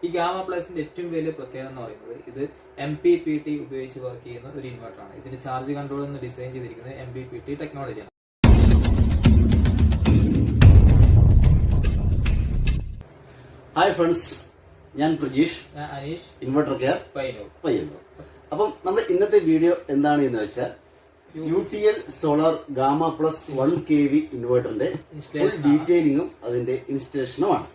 ഈ ഗാമ പ്ലസിന്റെ ഏറ്റവും വലിയ പ്രത്യേകത എന്ന് പറയുന്നത് ഇത് MPPT ഉപയോഗിച്ച് വർക്ക് ചെയ്യുന്ന ഒരു ഇൻവെർട്ടറാണ്. ഇതിന്റെ ചാർജ് കൺട്രോൾ എന്ന് ഡിസൈൻ ചെയ്തിരിക്കുന്നത് MPPT ടെക്നോളജിയാണ്. ഹായ് ഫ്രണ്ട്സ്, ഞാൻ പ്രജീഷ്, ഞാൻ അനീഷ്, ഇൻവെർട്ടർ കെയർ പയ്യന്നൂർ. അപ്പം നമ്മുടെ ഇന്നത്തെ വീഡിയോ എന്താണ് എന്ന് വെച്ചാൽ UTL solar Gamma plus 1 kV ഇൻവെർട്ടറിന്റെ ഡീറ്റെയിലിംഗും അതിന്റെ ഇൻസ്റ്റലേഷനുമാണ്.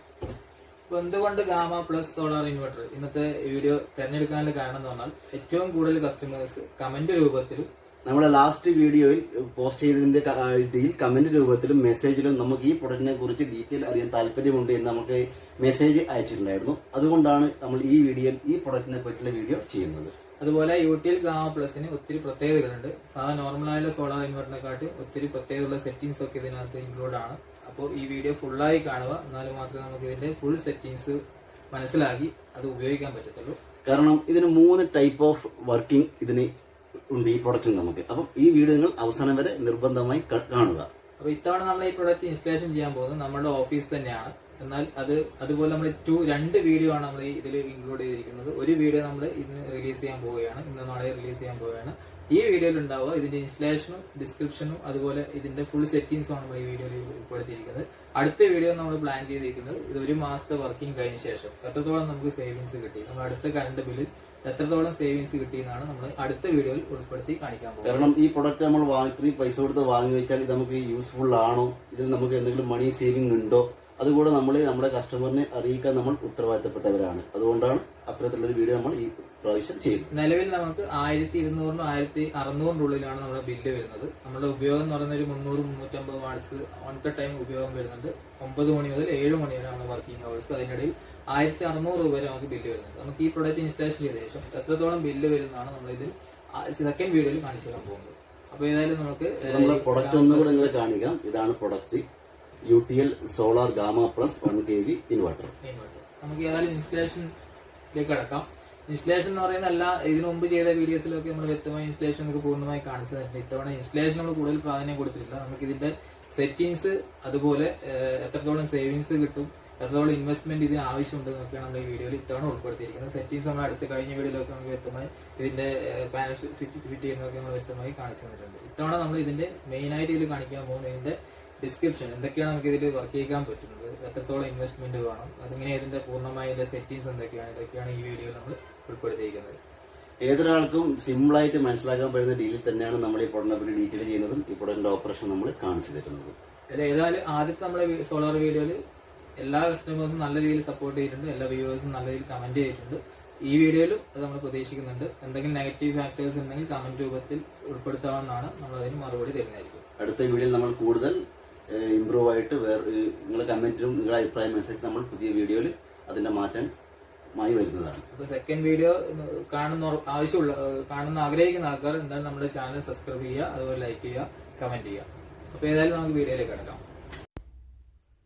അപ്പൊ എന്തുകൊണ്ട് ഗാമ പ്ലസ് സോളാർ ഇൻവെർട്ടർ ഇന്നത്തെ വീഡിയോ തിരഞ്ഞെടുക്കാനുള്ള കാരണം എന്ന് പറഞ്ഞാൽ ഏറ്റവും കൂടുതൽ കസ്റ്റമേഴ്സ് കമന്റ് രൂപത്തിലും നമ്മുടെ ലാസ്റ്റ് വീഡിയോയിൽ പോസ്റ്റ് ചെയ്തതിന്റെ ഇടയിൽ കമന്റ് രൂപത്തിലും മെസ്സേജിലും നമുക്ക് ഈ പ്രൊഡക്റ്റിനെ കുറിച്ച് ഡീറ്റെയിൽ അറിയാൻ താല്പര്യമുണ്ട് എന്ന് നമുക്ക് മെസ്സേജ് അയച്ചിട്ടുണ്ടായിരുന്നു. അതുകൊണ്ടാണ് നമ്മൾ ഈ വീഡിയോയിൽ ഈ പ്രൊഡക്റ്റിനെ പറ്റിയുള്ള വീഡിയോ ചെയ്യുന്നത്. അതുപോലെ UTL ഗാമ പ്ലസിന് ഒത്തിരി പ്രത്യേകതകളുണ്ട്. സാധാരണ നോർമലായുള്ള സോളാർ ഇൻവെർട്ടറിനെക്കാട്ടി ഒത്തിരി പ്രത്യേകതയുള്ള സെറ്റിംഗ്സ് ഒക്കെ ഇതിനകത്ത് ഇൻക്ലൂഡ് ആണ്. അപ്പോൾ ഈ വീഡിയോ ഫുള്ളായി കാണുക, എന്നാലും മാത്രമേ നമുക്ക് ഇതിന്റെ ഫുൾ സെറ്റിംഗ്സ് മനസ്സിലാക്കി അത് ഉപയോഗിക്കാൻ പറ്റത്തുള്ളൂ. കാരണം ഇതിന് 3 ടൈപ്പ് ഓഫ് വർക്കിംഗ് ഇതിന് ഉണ്ട് ഈ പ്രൊഡക്റ്റ് നമുക്ക്. അപ്പം ഈ വീഡിയോ നിങ്ങൾ അവസാനം വരെ നിർബന്ധമായി കാണുക. അപ്പൊ ഇത്തവണ നമ്മൾ ഈ പ്രൊഡക്റ്റ് ഇൻസ്റ്റലേഷൻ ചെയ്യാൻ പോകുന്നത് നമ്മുടെ ഓഫീസ് തന്നെയാണ്. എന്നാൽ അതുപോലെ നമ്മൾ 2 വീഡിയോ ആണ് നമ്മൾ ഇതിൽ ഇൻക്ലൂഡ് ചെയ്തിരിക്കുന്നത്. ഒരു വീഡിയോ നമ്മൾ ഇന്ന് റിലീസ് ചെയ്യാൻ പോവുകയാണ്, ഇന്ന് നാളെ റിലീസ് ചെയ്യാൻ പോവുകയാണ്. ഈ വീഡിയോയിൽ ഉണ്ടാവുക ഇതിന്റെ ഇൻസ്റ്റലേഷനും ഡിസ്ക്രിപ്ഷനും അതുപോലെ ഇതിന്റെ ഫുൾ സെറ്റിംഗ്സും ആണ് നമ്മൾ ഈ വീഡിയോയിൽ ഉൾപ്പെടുത്തിയിരിക്കുന്നത്. അടുത്ത വീഡിയോ നമ്മൾ പ്ലാൻ ചെയ്തിരിക്കുന്നത് ഇത് 1 മാസത്തെ വർക്കിംഗ് കഴിഞ്ഞ ശേഷം എത്രത്തോളം നമുക്ക് സേവിങ്സ് കിട്ടി, നമ്മൾ അടുത്ത കറണ്ട് ബില്ലിൽ എത്രത്തോളം സേവിങ്സ് കിട്ടിയെന്നാണ് നമ്മൾ അടുത്ത വീഡിയോയിൽ ഉൾപ്പെടുത്തി കാണിക്കാൻ പോകുന്നത്. കാരണം ഈ പ്രൊഡക്റ്റ് നമ്മൾ പൈസ കൊടുത്ത് വാങ്ങി വെച്ചാൽ ഇത് നമുക്ക് യൂസ്ഫുൾ ആണോ, ഇതിൽ നമുക്ക് എന്തെങ്കിലും മണി സേവിംഗ് ഉണ്ടോ, അതുകൂടെ നമ്മൾ നമ്മുടെ കസ്റ്റമറിനെ അറിയിക്കാൻ നമ്മൾ ഉത്തരവാദിത്തപ്പെട്ടവരാണ്. അതുകൊണ്ടാണ് അത്തരത്തിലുള്ളൊരു വീഡിയോ നമ്മൾ ഈ പ്രാവശ്യം ചെയ്യുന്നത്. നിലവിൽ നമുക്ക് 1200-നും 1600 ഉള്ളിലാണ് നമ്മുടെ ബില്ല് വരുന്നത്. നമ്മുടെ ഉപയോഗം എന്ന് പറയുന്നത് ഒരു 300-350 വാട്ട്സ് ഓൺ ദ ടൈം ഉപയോഗം വരുന്നുണ്ട്. 9 മണി മുതൽ 7 മണി വരെയാണ് വർക്കിംഗ് അവേഴ്സ്. അതിനിടയിൽ 1600 രൂപ വരെ നമുക്ക് ബില്ല് വരുന്നുണ്ട്. നമുക്ക് ഈ പ്രൊഡക്റ്റ് ഇൻസ്റ്റലേഷൻ ചെയ്ത ശേഷം എത്രത്തോളം ബില്ല് വരുന്നതാണ് നമ്മളിതിൽ സെക്കൻഡ് വീഡിയോയിൽ കാണിച്ചു തരാൻ പോകുന്നത്. അപ്പൊ ഏതായാലും നമുക്ക് പ്രൊഡക്റ്റ് ഒന്നുകൂടെ നിങ്ങളെ കാണിക്കാം. ഇതാണ് product UTL solar Gamma plus 1 kV inverter. നമുക്ക് ഏതായാലും ഇൻസ്റ്റലേഷനിലേക്ക് കടക്കാം. ഇൻസ്റ്റലേഷൻ എന്ന് പറയുന്ന ഇതിനു മുമ്പ് ചെയ്ത വീഡിയോസിലൊക്കെ നമ്മൾ വ്യക്തമായി ഇൻസ്റ്റലേഷൻ നമുക്ക് പൂർണ്ണമായി കാണിച്ചു തരുന്നുണ്ട്. ഇത്തവണ ഇൻസ്റ്റലേഷൻ നമ്മൾ കൂടുതൽ പ്രാധാന്യം കൊടുത്തിട്ടില്ല. നമുക്ക് ഇതിന്റെ സെറ്റിംഗ്സ് അതുപോലെ എത്രത്തോളം സേവിങ്സ് കിട്ടും, എത്രത്തോളം ഇൻവെസ്റ്റ്മെന്റ് ഇതിന് ആവശ്യമുണ്ട് എന്നൊക്കെയാണ് നമ്മൾ ഈ വീഡിയോയിൽ ഇത്തവണ ഉൾപ്പെടുത്തിയിരിക്കുന്നത്. സെറ്റിംഗ്സ് നമ്മൾ കഴിഞ്ഞ വീഡിയോയിലൊക്കെ നമുക്ക് വ്യക്തമായി ഇതിന്റെ പാനൽ ഫിറ്റ് ചെയ്യുന്നതൊക്കെ നമ്മൾ വ്യക്തമായി കാണിച്ചു തന്നിട്ടുണ്ട്. ഇത്തവണ നമ്മൾ ഇതിന്റെ മെയിൻ ആയിട്ട് ഇതിൽ കാണിക്കാൻ പോകുന്നത് ഇതിന്റെ ഡിസ്ക്രിപ്ഷൻ, എന്തൊക്കെയാണ് നമുക്ക് ഇതിൽ വർക്ക് ചെയ്യാൻ പറ്റുന്നത്, എത്രത്തോളം ഇൻവെസ്റ്റ്മെന്റ് വേണം, അതിങ്ങനെ ഇതിന്റെ പൂർണ്ണമായ ഇതിന്റെ സെറ്റിംഗ്സ് എന്തൊക്കെയാണ്, ഇതൊക്കെയാണ് ഈ വീഡിയോയിൽ നമ്മൾ ഉൾപ്പെടുത്തിയിരിക്കുന്നത്. ഏതൊരാൾക്കും സിമ്പിൾ ആയിട്ട് മനസ്സിലാക്കാൻ പറ്റുന്ന രീതിയിൽ തന്നെയാണ് നമ്മൾ ഈ പ്രൊഡക്റ്റിനെ ഡീറ്റെയിൽ ചെയ്യുന്നതും ഈ പ്രൊഡക്റ്റിന്റെ ഓപ്പറേഷൻ നമ്മൾ കാണിച്ചു തരുന്നതും. ഏതായാലും ആദ്യത്തെ നമ്മളെ സോളാർ വീഡിയോയിൽ എല്ലാ കസ്റ്റമേഴ്സും നല്ല രീതിയിൽ സപ്പോർട്ട് ചെയ്തിട്ടുണ്ട്, എല്ലാ വ്യൂവേഴ്സും നല്ല രീതിയിൽ കമന്റ് ചെയ്തിട്ടുണ്ട്. ഈ വീഡിയോയിലും അത് നമ്മൾ പ്രതീക്ഷിക്കുന്നുണ്ട്. എന്തെങ്കിലും നെഗറ്റീവ് ഫാക്ടേഴ്സ് ഉണ്ടെങ്കിൽ കമന്റ് രൂപത്തിൽ ഉൾപ്പെടുത്താവുന്നതാണ്. നമ്മൾ അതിന് മറുപടി തരുന്നതായിരിക്കും. അടുത്ത വീഡിയോയിൽ നമ്മൾ കൂടുതൽ ഇംപ്രൂവ് ആയിട്ട് നിങ്ങളുടെ കമന്റിലും നിങ്ങളുടെ അഭിപ്രായം അനുസരിച്ച് നമ്മൾ പുതിയ വീഡിയോയിൽ അതിന്റെ മാറ്റമായി വരുന്നതാണ്. അപ്പൊ സെക്കൻഡ് വീഡിയോ കാണുന്ന ആഗ്രഹിക്കുന്ന ആൾക്കാർ എന്തായാലും നമ്മുടെ ചാനൽ സബ്സ്ക്രൈബ് ചെയ്യുക, അതുപോലെ ലൈക്ക് ചെയ്യുക, കമന്റ് ചെയ്യുക. അപ്പൊ ഏതായാലും നമുക്ക് വീഡിയോയിലേക്ക് കിടക്കാം.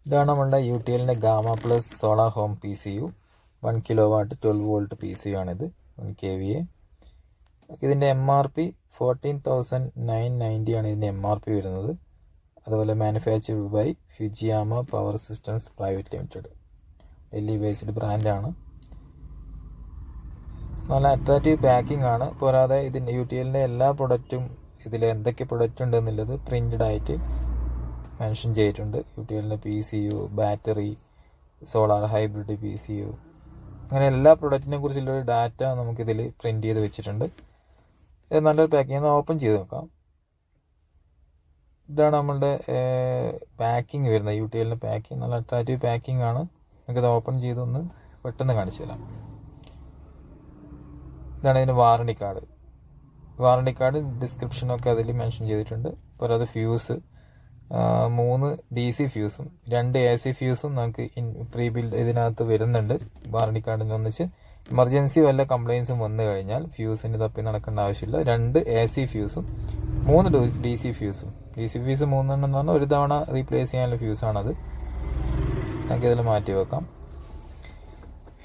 ഇതാണ് നമ്മുടെ UTLന്റെ Gamma plus solar home PCU 1 kW 12 volt PCU ആണിത്, 1 kVA. ഇതിന്റെ MRP 14,990 ആണ് ഇതിന്റെ MRP വരുന്നത്. അതുപോലെ manufactured by Fujiyama power systems private limited, Delhi based ബ്രാൻഡാണ്. നല്ല അട്രാക്റ്റീവ് പാക്കിംഗ് ആണ്. പോരാതെ ഇതിൻ്റെ UTLന്റെ എല്ലാ പ്രൊഡക്റ്റും ഇതിൽ എന്തൊക്കെ പ്രൊഡക്റ്റ് ഉണ്ടെന്നുള്ളത് പ്രിന്റഡ് ആയിട്ട് മെൻഷൻ ചെയ്തിട്ടുണ്ട്. UTLന്റെ PCU, battery, solar hybrid PCU, അങ്ങനെ എല്ലാ പ്രൊഡക്റ്റിനെ കുറിച്ചുള്ള ഡാറ്റ നമുക്കിതിൽ പ്രിന്റ് ചെയ്ത് വെച്ചിട്ടുണ്ട്. ഇത് നല്ലൊരു പാക്കിംഗ്. ഓപ്പൺ ചെയ്ത് നോക്കാം. ഇതാണ് നമ്മളുടെ പാക്കിംഗ് വരുന്നത്, UTLന്റെ പാക്കിംഗ്. നല്ല അട്രാക്റ്റീവ് പാക്കിംഗ് ആണ്. നമുക്കിത് ഓപ്പൺ ചെയ്തൊന്ന് പെട്ടെന്ന് കാണിച്ചു തരാം. ഇതാണ് ഇതിന് വാറണ്ടി കാർഡ് ഡിസ്ക്രിപ്ഷനൊക്കെ അതിൽ മെൻഷൻ ചെയ്തിട്ടുണ്ട്. അപ്പോൾ അത് ഫ്യൂസ് 3 DC ഫ്യൂസും 2 AC ഫ്യൂസും നമുക്ക് പ്രീ ബിൽഡ് ഇതിനകത്ത് വരുന്നുണ്ട്. വാറണ്ടി കാർഡിന് ഒന്നിച്ച് എമർജൻസി വല്ല കംപ്ലയിൻസും വന്നു കഴിഞ്ഞാൽ ഫ്യൂസിന് തപ്പി നടക്കേണ്ട ആവശ്യമില്ല. 2 AC ഫ്യൂസും 3 DC ഫ്യൂസും. DC ഫ്യൂസ് 3 എന്ന് പറഞ്ഞാൽ ഒരു തവണ റീപ്ലേസ് ചെയ്യാനുള്ള ഫ്യൂസാണത്. നമുക്കിതിൽ മാറ്റി വെക്കാം.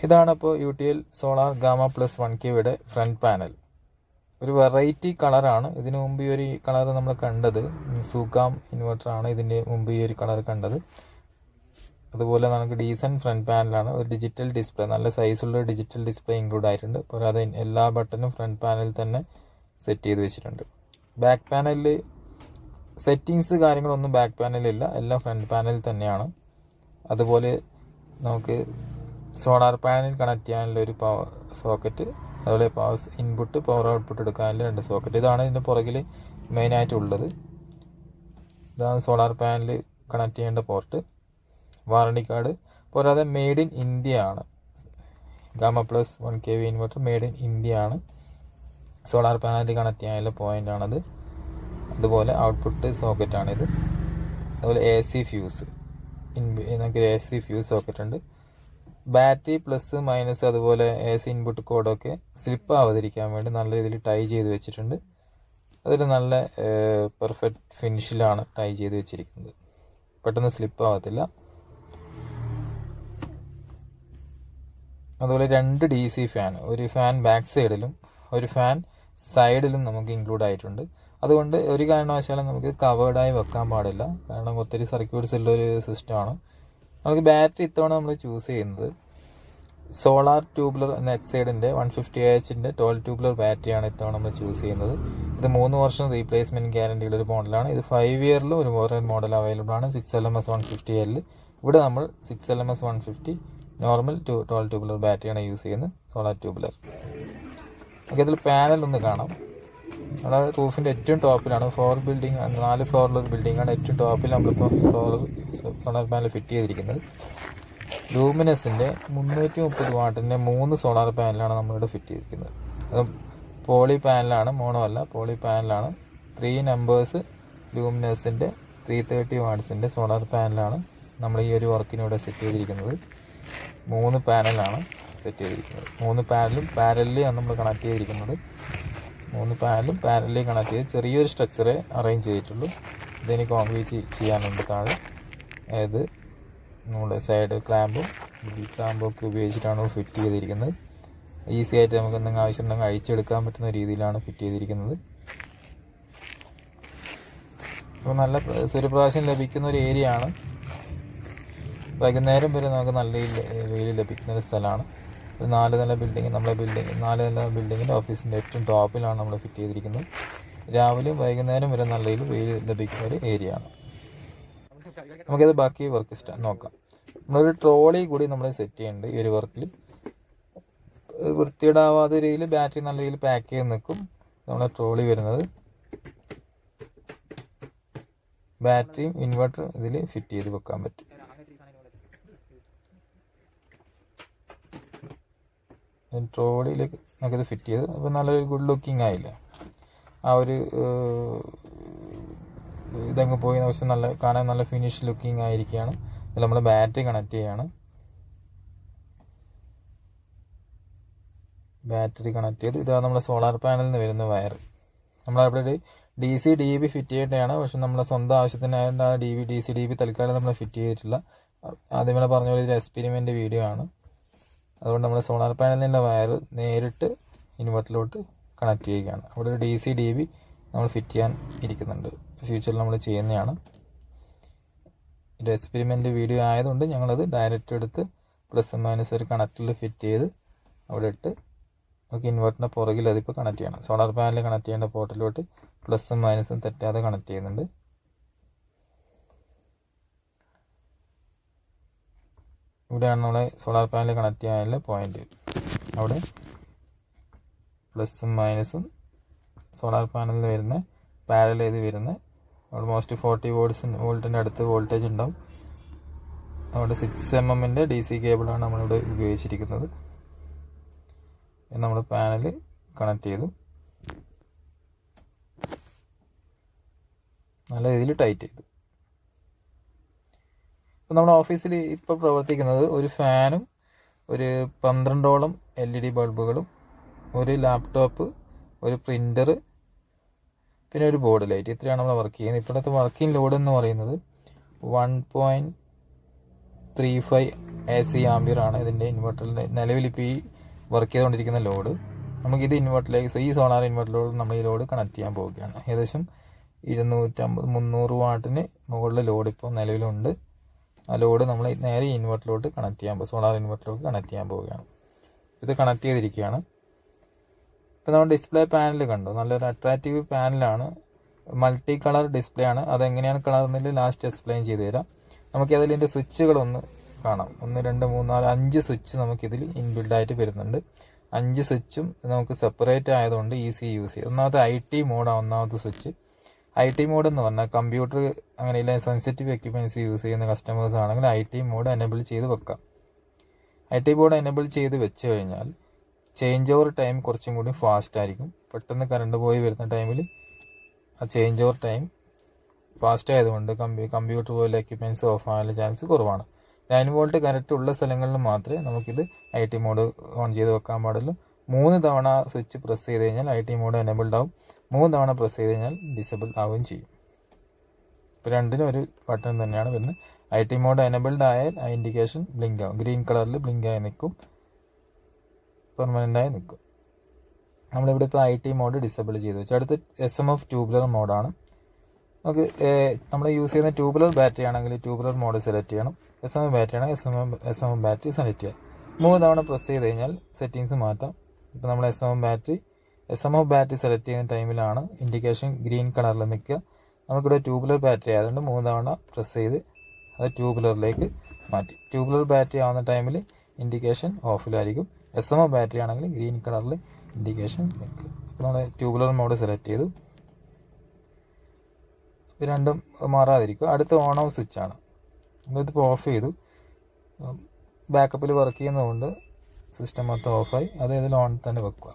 ഇതാണ് ഇപ്പോൾ UTL സോളാർ ഗാമ പ്ലസ് 1 kVയുടെ ഫ്രണ്ട് പാനൽ. ഒരു വെറൈറ്റി കളറാണ്. ഇതിനു മുമ്പ് ഈ ഒരു കളർ നമ്മൾ കണ്ടത് സുഗാം ഇൻവെർട്ടർ ആണ് ഇതിൻ്റെ മുമ്പ് ഈ ഒരു കളർ കണ്ടത്. അതുപോലെ നമുക്ക് ഡീസൻറ്റ് ഫ്രണ്ട് പാനലാണ്. ഒരു ഡിജിറ്റൽ ഡിസ്പ്ലേ, നല്ല സൈസുള്ള ഡിജിറ്റൽ ഡിസ്പ്ലേ ഇൻക്ലൂഡ് ആയിട്ടുണ്ട്. അപ്പോൾ അത് എല്ലാ ബട്ടണും ഫ്രണ്ട് പാനലിൽ തന്നെ സെറ്റ് ചെയ്ത് വെച്ചിട്ടുണ്ട്. ബാക്ക് പാനലിൽ സെറ്റിങ്സ് കാര്യങ്ങളൊന്നും ബാക്ക് പാനലില്ല, എല്ലാം ഫ്രണ്ട് പാനലിൽ തന്നെയാണ്. അതുപോലെ നമുക്ക് സോളാർ പാനൽ കണക്ട് ചെയ്യാനുള്ള ഒരു പവർ സോക്കറ്റ്, അതുപോലെ പവർ ഇൻപുട്ട് പവർ ഔട്ട്പുട്ട് എടുക്കാനുള്ള 2 സോക്കറ്റ്. ഇതാണ് ഇതിൻ്റെ പുറകിൽ മെയിനായിട്ടുള്ളത്. ഇതാണ് സോളാർ പാനൽ കണക്ട് ചെയ്യേണ്ട പോർട്ട്. Warranty card. പോരാതെ മെയ്ഡ് ഇൻ ഇന്ത്യ ആണ്. Gamma plus 1 kV inverter made in India ആണ്. സോളാർ പാനൽ കണക്ട് ചെയ്യാനുള്ള പോയിന്റ് ആണത്. അതുപോലെ ഔട്ട്പുട്ട് സോക്കറ്റാണിത്. അതുപോലെ AC ഫ്യൂസ്, നമുക്ക് AC ഫ്യൂസ് സോക്കറ്റ് ഉണ്ട്. ബാറ്ററി പ്ലസ് മൈനസ് അതുപോലെ AC ഇൻപുട്ട് കോഡൊക്കെ സ്ലിപ്പ് ആവാതിരിക്കാൻ വേണ്ടി നല്ല രീതിയിൽ ടൈ ചെയ്ത് വെച്ചിട്ടുണ്ട്. അതൊരു നല്ല പെർഫെക്റ്റ് ഫിനിഷിലാണ് ടൈ ചെയ്ത് വെച്ചിരിക്കുന്നത്, പെട്ടെന്ന് സ്ലിപ്പ് ആവത്തില്ല. അതുപോലെ 2 DC ഫാൻ, ഒരു ഫാൻ ബാക്ക് സൈഡിലും ഒരു ഫാൻ സൈഡിലും നമുക്ക് ഇൻക്ലൂഡ് ആയിട്ടുണ്ട്. അതുകൊണ്ട് ഒരു കാരണവശാലും നമുക്ക് കവേർഡായി വെക്കാൻ പാടില്ല, കാരണം ഒത്തിരി സർക്യൂട്ട്സ് ഉള്ളൊരു സിസ്റ്റമാണ്. നമുക്ക് ബാറ്ററി ഇത്തവണ നമ്മൾ ചൂസ് ചെയ്യുന്നത് സോളാർ ട്യൂബ്ലർ എന്ന എക്സൈഡിൻ്റെ 150Ah 12 ട്യൂബ്ലർ ബാറ്ററിയാണ് ഇത്തവണ നമ്മൾ ചൂസ് ചെയ്യുന്നത്. ഇത് 3 വർഷം റീപ്ലേസ്മെൻറ്റ് ഗ്യാരണ്ടിയുള്ള ഒരു മോഡലാണ്. ഇത് 5 ഇയറിലും ഒരു വേറെ മോഡൽ അവൈലബിൾ ആണ്, 6LMS 150L. ഇവിടെ നമ്മൾ 6LMS 150 നോർമൽ 12 ട്യൂബ്ലർ ബാറ്ററിയാണ് യൂസ് ചെയ്യുന്നത്, സോളാർ ട്യൂബ്ലർ. നമുക്ക് ഇതിൽ പാനൽ ഒന്ന് കാണാം. അതായത് റൂഫിൻ്റെ ഏറ്റവും ടോപ്പിലാണ്, 4 ബിൽഡിംഗ് 4 ഫ്ലോറിലൊരു ബിൽഡിംഗാണ്. ഏറ്റവും ടോപ്പിൽ നമ്മളിപ്പോൾ സോളാർ പാനൽ ഫിറ്റ് ചെയ്തിരിക്കുന്നത്. ലൂമിനസിൻ്റെ 330 വാട്ടിൻ്റെ 3 സോളാർ പാനലാണ് നമ്മളിവിടെ ഫിറ്റ് ചെയ്തിരിക്കുന്നത്. അത് പോളി പാനലാണ്, മോണോ അല്ല, പോളി പാനലാണ്. 3 നമ്പേഴ്സ് ലൂമിനസിൻ്റെ 330 വാട്ട്സിൻ്റെ സോളാർ പാനലാണ് നമ്മൾ ഈ ഒരു വർക്കിനിവിടെ സെറ്റ് ചെയ്തിരിക്കുന്നത്. 3 പാനലാണ് സെറ്റ് ചെയ്തിരിക്കുന്നത്. 3 പാനലും പാരലിലാണ് നമ്മൾ കണക്ട് ചെയ്തിരിക്കുന്നത്. 3 പാനലും പാരലിൽ കണക്ട് ചെയ്ത് ചെറിയൊരു സ്ട്രക്ചറെ അറേഞ്ച് ചെയ്തിട്ടുള്ളൂ. ഇതിന് കോൺക്രീറ്റ് ചെയ്യാനുണ്ട് താഴെ. അതായത് നമ്മുടെ സൈഡ് ക്ലാമ്പും ഒക്കെ ഉപയോഗിച്ചിട്ടാണ് ഫിറ്റ് ചെയ്തിരിക്കുന്നത്. ഈസി ആയിട്ട് നമുക്ക് എന്തെങ്കിലും ആവശ്യമുണ്ടെങ്കിൽ അഴിച്ചെടുക്കാൻ പറ്റുന്ന രീതിയിലാണ് ഫിറ്റ് ചെയ്തിരിക്കുന്നത്. അപ്പോൾ നല്ല സൂര്യപ്രകാശം ലഭിക്കുന്ന ഒരു ഏരിയ ആണ്. വൈകുന്നേരം വരെ നമുക്ക് നല്ല വെയിൽ ലഭിക്കുന്ന ഒരു സ്ഥലമാണ്. ഒരു 4 നില ബിൽഡിംഗ്, നമ്മുടെ 4 നില ബിൽഡിങ്ങിൻ്റെ ഓഫീസിൻ്റെ ഏറ്റവും ടോപ്പിലാണ് നമ്മൾ ഫിറ്റ് ചെയ്തിരിക്കുന്നത്. രാവിലെയും വൈകുന്നേരം വരെ നല്ല വെയിൽ ലഭിക്കുന്ന ഒരു ഏരിയ ആണ്. നമുക്കത് ബാക്കി വർക്ക് നോക്കാം. നമ്മളൊരു ട്രോളി കൂടി നമ്മൾ സെറ്റ് ചെയ്യുന്നുണ്ട് ഈ ഒരു വർക്കിൽ. വൃത്തിയിടാവാത്ത രീതിയിൽ ബാറ്ററി നല്ല രീതിയിൽ പാക്ക് ചെയ്ത് നിൽക്കും നമ്മളെ ട്രോളി വരുന്നത്. ബാറ്ററിയും ഇൻവെർട്ടറും ഇതിൽ ഫിറ്റ് ചെയ്ത് വെക്കാൻ പറ്റും. ട്രോളിയിലേക്ക് നമുക്കിത് ഫിറ്റ് ചെയ്ത്, അപ്പോൾ നല്ലൊരു ഗുഡ് ലുക്കിംഗ് ആയില്ല. ആ ഒരു ഇതങ്ങ് പോയി പക്ഷെ നല്ല കാണാൻ നല്ല ഫിനിഷ് ലുക്കിംഗ് ആയിരിക്കുകയാണ്. ഇതിൽ നമ്മൾ ബാറ്ററി കണക്ട് ചെയ്യാണ്. ബാറ്ററി കണക്ട് ചെയ്ത് ഇതാണ് നമ്മുടെ സോളാർ പാനലിൽ നിന്ന് വരുന്ന വയർ. നമ്മളവിടെ ഒരു DC DB ഫിറ്റ് ചെയ്തിട്ടാണ്, പക്ഷെ നമ്മുടെ സ്വന്തം ആവശ്യത്തിനായിട്ട് ആ DC DB തൽക്കാലം നമ്മൾ ഫിറ്റ് ചെയ്തിട്ടില്ല. ആദ്യമേ പറഞ്ഞ പോലെ ഒരു എക്സ്പെരിമെൻ്റ് വീഡിയോ ആണ്. അതുകൊണ്ട് നമ്മൾ സോളാർ പാനലിൽ നിന്നുള്ള വയർ നേരിട്ട് ഇൻവെർട്ടറിലോട്ട് കണക്ട് ചെയ്യുകയാണ്. അവിടെ ഒരു DC DB നമ്മൾ ഫിറ്റ് ചെയ്യാൻ ഇരിക്കുന്നുണ്ട്, ഫ്യൂച്ചറിൽ നമ്മൾ ചെയ്യുന്നതാണ്. ഒരു എക്സ്പെരിമെൻ്റ് വീഡിയോ ആയതുകൊണ്ട് ഞങ്ങളത് ഡയറക്റ്റ് എടുത്ത് പ്ലസ് മൈനസ് ഒരു കണക്ടറിൽ ഫിറ്റ് ചെയ്ത് അവിടെ ഇട്ട് നമുക്ക് ഇൻവെർട്ടറിൻ്റെ പുറകിൽ അതിപ്പോൾ കണക്ട് ചെയ്യണം. സോളാർ പാനൽ കണക്ട് ചെയ്യേണ്ട പോർട്ടിലോട്ട് പ്ലസും മൈനസും തെറ്റാതെ കണക്ട് ചെയ്യുന്നുണ്ട്. ഇവിടെയാണ് നമ്മളെ സോളാർ പാനൽ കണക്ട് ചെയ്യാനുള്ള പോയിന്റ്. അവിടെ പ്ലസും മൈനസും സോളാർ പാനലിൽ വരുന്ന പാരൽ ചെയ്ത് വരുന്ന ഓൾമോസ്റ്റ് 40 വോൾട്ടിൻ്റെ അടുത്ത് വോൾട്ടേജ് ഉണ്ടാവും. അവിടെ 6mm DC കേബിളാണ് നമ്മളിവിടെ ഉപയോഗിച്ചിരിക്കുന്നത്. നമ്മൾ പാനൽ കണക്ട് ചെയ്തു, നല്ല രീതിയിൽ ടൈറ്റ് ചെയ്തു. ഇപ്പോൾ നമ്മുടെ ഓഫീസിൽ ഇപ്പോൾ പ്രവർത്തിക്കുന്നത് ഒരു ഫാനും ഒരു 12ഓളം LED ബൾബുകളും ഒരു ലാപ്ടോപ്പ്, ഒരു പ്രിൻ്റർ, പിന്നെ ഒരു ബോർഡ് ലൈറ്റ്. ഇത്രയാണ് നമ്മൾ വർക്ക് ചെയ്യുന്നത്. ഇപ്പോഴത്തെ വർക്കിംഗ് ലോഡ് എന്ന് പറയുന്നത് 1.35 AC ആംപിയറാണ് ഇതിൻ്റെ ഇൻവെർട്ടറിൻ്റെ നിലവിൽ ഇപ്പോൾ ഈ വർക്ക് ചെയ്തുകൊണ്ടിരിക്കുന്ന ലോഡ്. നമുക്കിത് ഇൻവെർട്ടറിലേക്ക് ഈ സോളാർ ഇൻവെർട്ടറിലോട് നമ്മൾ ഈ ലോഡ് കണക്ട് ചെയ്യാൻ പോവുകയാണ്. ഏകദേശം 250-300 വാട്ടിന് മുകളിൽ ലോഡ് ഇപ്പോൾ നിലവിലുണ്ട്. ആ ലോഡ് നമ്മൾ നേരെ ഇൻവെർട്ടറിലോട്ട് കണക്ട് ചെയ്യാൻ പോകും, സോളാർ ഇൻവെർട്ടറിലോട്ട് കണക്ട് ചെയ്യാൻ പോവുകയാണ്. ഇത് കണക്ട് ചെയ്തിരിക്കുകയാണ്. ഇപ്പോൾ നമ്മൾ ഡിസ്പ്ലേ പാനൽ കണ്ടു, നല്ലൊരു അട്രാക്റ്റീവ് പാനലാണ്, മൾട്ടി കളർ ഡിസ്പ്ലേ ആണ്. അതെങ്ങനെയാണ് കളർ എന്നില്ല ലാസ്റ്റ് എക്സ്പ്ലെയിൻ ചെയ്ത് തരാം. നമുക്ക് അതിൻ്റെ സ്വിച്ചുകളൊന്ന് കാണാം. 1 2 3 4 5 സ്വിച്ച് നമുക്കിതിൽ ഇൻബിൽഡ് ആയിട്ട് വരുന്നുണ്ട്. 5 സ്വിച്ചും നമുക്ക് സെപ്പറേറ്റ് ആയതുകൊണ്ട് ഈസി യൂസ് ചെയ്യും. ഒന്നാമത്തെ IT മോഡാണ് ഒന്നാമത്തെ സ്വിച്ച്. IT മോഡ് എന്ന് പറഞ്ഞാൽ കമ്പ്യൂട്ടർ അങ്ങനെയുള്ള സെൻസിറ്റീവ് എക്യുപ്മെൻറ്റ്സ് യൂസ് ചെയ്യുന്ന കസ്റ്റമേഴ്സ് ആണെങ്കിൽ IT മോഡ് എനേബിൾ ചെയ്ത് വെക്കാം. IT മോഡ് എനേബിൾ ചെയ്ത് വെച്ച് കഴിഞ്ഞാൽ ചേഞ്ച് ഓവർ ടൈം കുറച്ചും കൂടി ഫാസ്റ്റ് ആയിരിക്കും. പെട്ടെന്ന് കറണ്ട് പോയി വരുന്ന ടൈമിൽ ആ ചേഞ്ച് ഓവർ ടൈം ഫാസ്റ്റ് ആയതുകൊണ്ട് കമ്പ്യൂട്ടർ പോലെ എക്യുപ്മെൻറ്റ്സ് ഓഫ് ആകാനുള്ള ചാൻസ് കുറവാണ്. 9 വോൾട്ട് കറക്റ്റ് ഉള്ള സ്ഥലങ്ങളിൽ മാത്രമേ നമുക്കിത് IT മോഡ് ഓൺ ചെയ്ത് വെക്കാൻ പാടുള്ളൂ. 3 തവണ സ്വിച്ച് പ്രസ് ചെയ്ത് കഴിഞ്ഞാൽ IT മോഡ് എനേബിൾഡ് ആവും. 3 തവണ പ്രസ് ചെയ്ത് കഴിഞ്ഞാൽ ഡിസേബിൾ ആവുകയും ചെയ്യും. ഇപ്പോൾ രണ്ടിനും ഒരു ബട്ടൺ തന്നെയാണ് വരുന്നത്. IT മോഡ് എനേബിൾഡ് ആയാൽ ആ ഇൻഡിക്കേഷൻ ബ്ലിങ്ക് ആവും, ഗ്രീൻ കളറിൽ ബ്ലിങ്ക് ആയി നിൽക്കും, പെർമനൻ്റായി നിൽക്കും. നമ്മളിവിടെ ഇപ്പോൾ IT മോഡ് ഡിസേബിൾ ചെയ്ത് വെച്ചു. അടുത്ത് SMF ട്യൂബുലർ മോഡാണ്. നമുക്ക് നമ്മൾ യൂസ് ചെയ്യുന്ന ട്യൂബുലർ ബാറ്ററി ആണെങ്കിൽ ട്യൂബുലർ മോഡ് സെലക്ട് ചെയ്യണം. SMF ബാറ്ററി ആണെങ്കിൽ SMF ബാറ്ററി സെലക്ട് ചെയ്യാം. 3 തവണ പ്രസ് ചെയ്ത് കഴിഞ്ഞാൽ സെറ്റിങ്സ് മാറ്റാം. ഇപ്പോൾ നമ്മൾ SMF ബാറ്ററി സെലക്ട് ചെയ്യുന്ന ടൈമിലാണ് ഇൻഡിക്കേഷൻ ഗ്രീൻ കളറിൽ നിൽക്കുക. നമുക്കിവിടെ ട്യൂബുലർ ബാറ്ററി ആയതുകൊണ്ട് 3 തവണ പ്രസ് ചെയ്ത് അത് ട്യൂബുലറിലേക്ക് മാറ്റി. ട്യൂബുലർ ബാറ്ററി ആവുന്ന ടൈമിൽ ഇൻഡിക്കേഷൻ ഓഫിലായിരിക്കും. SMF ബാറ്ററി ആണെങ്കിൽ ഗ്രീൻ കളറിൽ ഇൻഡിക്കേഷൻ നിൽക്കുക. അപ്പോൾ നമ്മൾ ട്യൂബുലർ മോഡ് സെലക്ട് ചെയ്തു. ഇത് രണ്ടും മാറാതിരിക്കുക. അടുത്ത ഓൺ ഓഫ് സ്വിച്ചാണ്. നമ്മളിതിപ്പോൾ ഓഫ് ചെയ്തു. ബാക്കപ്പിൽ വർക്ക് ചെയ്യുന്നതുകൊണ്ട് സിസ്റ്റം മൊത്തം ഓഫായി. അത് ഇതിൽ ഓൺ തന്നെ വെക്കുക.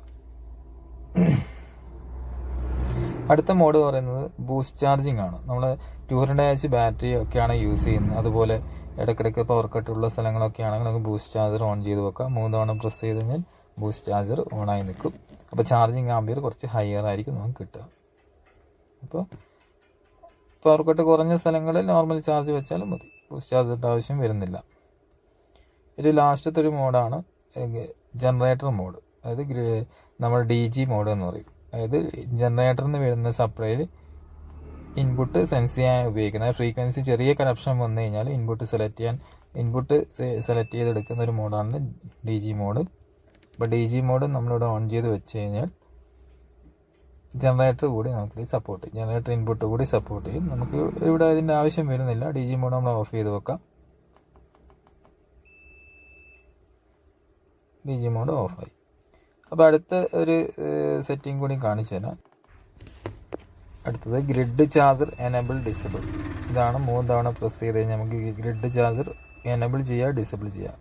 അടുത്ത മോഡ് പറയുന്നത് ബൂസ്റ്റ് ചാർജിങ് ആണ്. നമ്മൾ 200 ബാറ്ററി ഒക്കെയാണ് യൂസ് ചെയ്യുന്നത്. അതുപോലെ ഇടയ്ക്കിടയ്ക്ക് പവർ കട്ടുള്ള സ്ഥലങ്ങളൊക്കെ ആണെങ്കിൽ നമുക്ക് ബൂസ്റ്റ് ചാർജർ ഓൺ ചെയ്ത് വെക്കാം. 3 തവണ പ്രസ് ചെയ്ത് കഴിഞ്ഞാൽ ബൂസ്റ്റ് ചാർജർ ഓണായി നിൽക്കും. അപ്പോൾ ചാർജിങ് ആംബിയർ കുറച്ച് ഹയർ ആയിരിക്കും നമുക്ക് കിട്ടുക. അപ്പോൾ പവർ കട്ട് കുറഞ്ഞ സ്ഥലങ്ങളിൽ നോർമൽ ചാർജ് വെച്ചാലും മതി, ബൂസ്റ്റ് ചാർജറിൻ്റെ ആവശ്യം വരുന്നില്ല. ഇത് ലാസ്റ്റത്തെ ഒരു മോഡാണ് ജനറേറ്റർ മോഡ്. അതായത് നമ്മൾ DG മോഡ് എന്ന് പറയും. അതായത് ജനറേറ്ററിൽ നിന്ന് വരുന്ന സപ്ലൈയിൽ ഇൻപുട്ട് സെൻസ് ചെയ്യാൻ ഉപയോഗിക്കുന്നത്. ഫ്രീക്വൻസി ചെറിയ കറപ്ഷൻ വന്നു കഴിഞ്ഞാൽ ഇൻപുട്ട് സെലക്ട് ചെയ്തെടുക്കുന്ന ഒരു മോഡാണ് DG മോഡ്. അപ്പോൾ DG മോഡ് നമ്മളിവിടെ ഓൺ ചെയ്ത് വെച്ച് കഴിഞ്ഞാൽ ജനറേറ്റർ കൂടി നമുക്ക് സപ്പോർട്ട് ചെയ്യും, ജനറേറ്റർ ഇൻപുട്ട് കൂടി സപ്പോർട്ട് ചെയ്യും. നമുക്ക് ഇവിടെ ഇതിൻ്റെ ആവശ്യം വരുന്നില്ല. DG മോഡ് നമ്മൾ ഓഫ് ചെയ്ത് വെക്കാം. DG മോഡ് ഓഫായി. അപ്പോൾ അടുത്ത ഒരു സെറ്റിംഗ് കൂടി കാണിച്ചു തരാം. അടുത്തത് ഗ്രിഡ് ചാർജർ എനേബിൾ ഡിസേബിൾ. ഇതാണ് 3 തവണ പ്രസ് ചെയ്ത് കഴിഞ്ഞാൽ നമുക്ക് ഗ്രിഡ് ചാർജർ എനേബിൾ ചെയ്യുക, ഡിസേബിൾ ചെയ്യുക.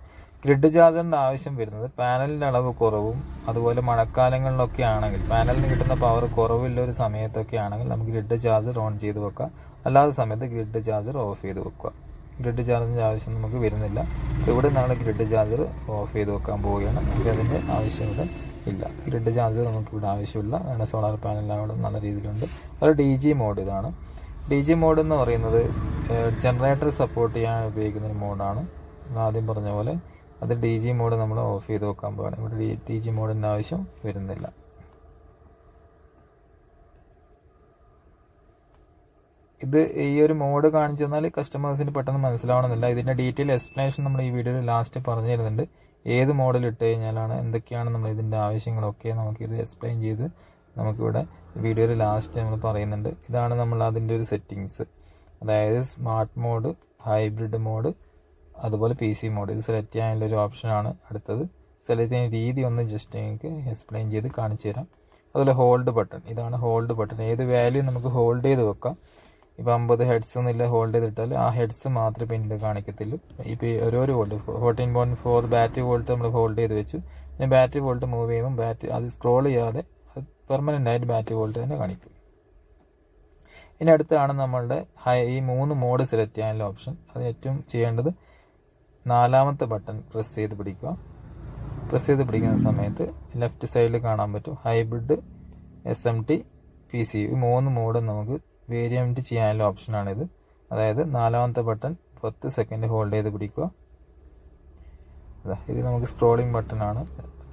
ഗ്രിഡ് ചാർജറിൻ്റെ ആവശ്യം വരുന്നത് പാനലിൻ്റെ അളവ് കുറവും അതുപോലെ മഴക്കാലങ്ങളിലൊക്കെ ആണെങ്കിൽ പാനലിൽ നിന്ന് കിട്ടുന്ന പവർ കുറവില്ല ഒരു സമയത്തൊക്കെ ആണെങ്കിൽ നമുക്ക് ഗ്രിഡ് ചാർജർ ഓൺ ചെയ്ത് വെക്കാം. അല്ലാത്ത സമയത്ത് ഗ്രിഡ് ചാർജർ ഓഫ് ചെയ്ത് വെക്കുക. ഗ്രിഡ് ചാർജിൻ്റെ ആവശ്യം നമുക്ക് വരുന്നില്ല. ഇവിടെ നമ്മൾ ഗ്രിഡ് ചാർജർ ഓഫ് ചെയ്ത് വെക്കാൻ പോവുകയാണ്. നമുക്ക് അതിൻ്റെ ആവശ്യമില്ല. ഗ്രിഡ് ചാർജർ നമുക്കിവിടെ ആവശ്യമില്ല. വേണം സോളാർ പാനലിനവിടെ നല്ല രീതിയിലുണ്ട്. അത് DG മോഡ്. ഇതാണ് DG മോഡ് എന്ന് പറയുന്നത് ജനറേറ്റർ സപ്പോർട്ട് ചെയ്യാൻ ഉപയോഗിക്കുന്ന ഒരു മോഡാണ്. ആദ്യം പറഞ്ഞ പോലെ അത് DG മോഡ് നമ്മൾ ഓഫ് ചെയ്ത് വെക്കാൻ പോവുകയാണ്. ഇവിടെ DG മോഡിൻ്റെ ആവശ്യം വരുന്നില്ല. ഇത് ഈ ഒരു മോഡ് കാണിച്ചു തന്നാൽ കസ്റ്റമേഴ്സിന് പെട്ടെന്ന് മനസ്സിലാവണമെന്നില്ല. ഇതിൻ്റെ ഡീറ്റെയിൽ എക്സ്പ്ലനേഷൻ നമ്മൾ ഈ വീഡിയോയിൽ ലാസ്റ്റ് പറഞ്ഞു തരുന്നുണ്ട്. ഏത് മോഡൽ ഇട്ട് കഴിഞ്ഞാലാണ് എന്തൊക്കെയാണ് നമ്മൾ ഇതിൻ്റെ ആവശ്യങ്ങളൊക്കെ നമുക്കിത് എക്സ്പ്ലെയിൻ ചെയ്ത് നമുക്കിവിടെ വീഡിയോയിൽ ലാസ്റ്റ് നമ്മൾ പറയുന്നുണ്ട്. ഇതാണ് നമ്മൾ അതിൻ്റെ ഒരു സെറ്റിങ്സ്. അതായത് സ്മാർട്ട് മോഡ്, ഹൈബ്രിഡ് മോഡ്, അതുപോലെ PC മോഡ്. ഇത് സെലക്ട് ചെയ്യാനുള്ള ഒരു ഓപ്ഷനാണ്. അടുത്തത് സെലക്ട് ചെയ്യുന്ന രീതി ഒന്ന് ജസ്റ്റ് എനിക്ക് എക്സ്പ്ലെയിൻ ചെയ്ത് കാണിച്ചു തരാം. അതുപോലെ ഹോൾഡ് ബട്ടൺ. ഇതാണ് ഹോൾഡ് ബട്ടൺ. ഏത് വാല്യൂ നമുക്ക് ഹോൾഡ് ചെയ്ത് വെക്കാം. ഇപ്പോൾ 50 ഹെഡ്സ് എന്നില്ല ഹോൾഡ് ചെയ്തിട്ടാൽ ആ ഹെഡ്സ് മാത്രമേ പിന്നീട് കാണിക്കത്തുള്ളൂ. ഇപ്പോൾ ഓരോരോ വോൾട്ട് 14.4 ബാറ്ററി വോൾട്ട് നമ്മൾ ഹോൾഡ് ചെയ്ത് വെച്ചു. പിന്നെ ബാറ്ററി വോൾട്ട് മൂവ് ചെയ്യുമ്പോൾ ബാറ്ററി അത് സ്ക്രോൾ ചെയ്യാതെ പെർമനൻ്റ് ആയിട്ട് ബാറ്ററി വോൾട്ട് തന്നെ കാണിക്കും. ഇനി അടുത്താണ് നമ്മളുടെ ഈ 3 മോഡ് സെലക്ട് ചെയ്യാനുള്ള ഓപ്ഷൻ. അത് ഏറ്റവും ചെയ്യേണ്ടത് 4ാമത്തെ ബട്ടൺ പ്രസ് ചെയ്ത് പിടിക്കുക. പ്രസ് ചെയ്ത് പിടിക്കുന്ന സമയത്ത് ലെഫ്റ്റ് സൈഡിൽ കാണാൻ പറ്റും ഹൈബ്രിഡ്, SMT, PC. ഈ 3 മോഡും നമുക്ക് വേരിയൻറ്റ് ചെയ്യാനുള്ള ഓപ്ഷനാണിത്. അതായത് 4ാമത്തെ ബട്ടൺ 10 സെക്കൻഡ് ഹോൾഡ് ചെയ്ത് പിടിക്കുക. ഇത് നമുക്ക് സ്ക്രോളിംഗ് ബട്ടണാണ്.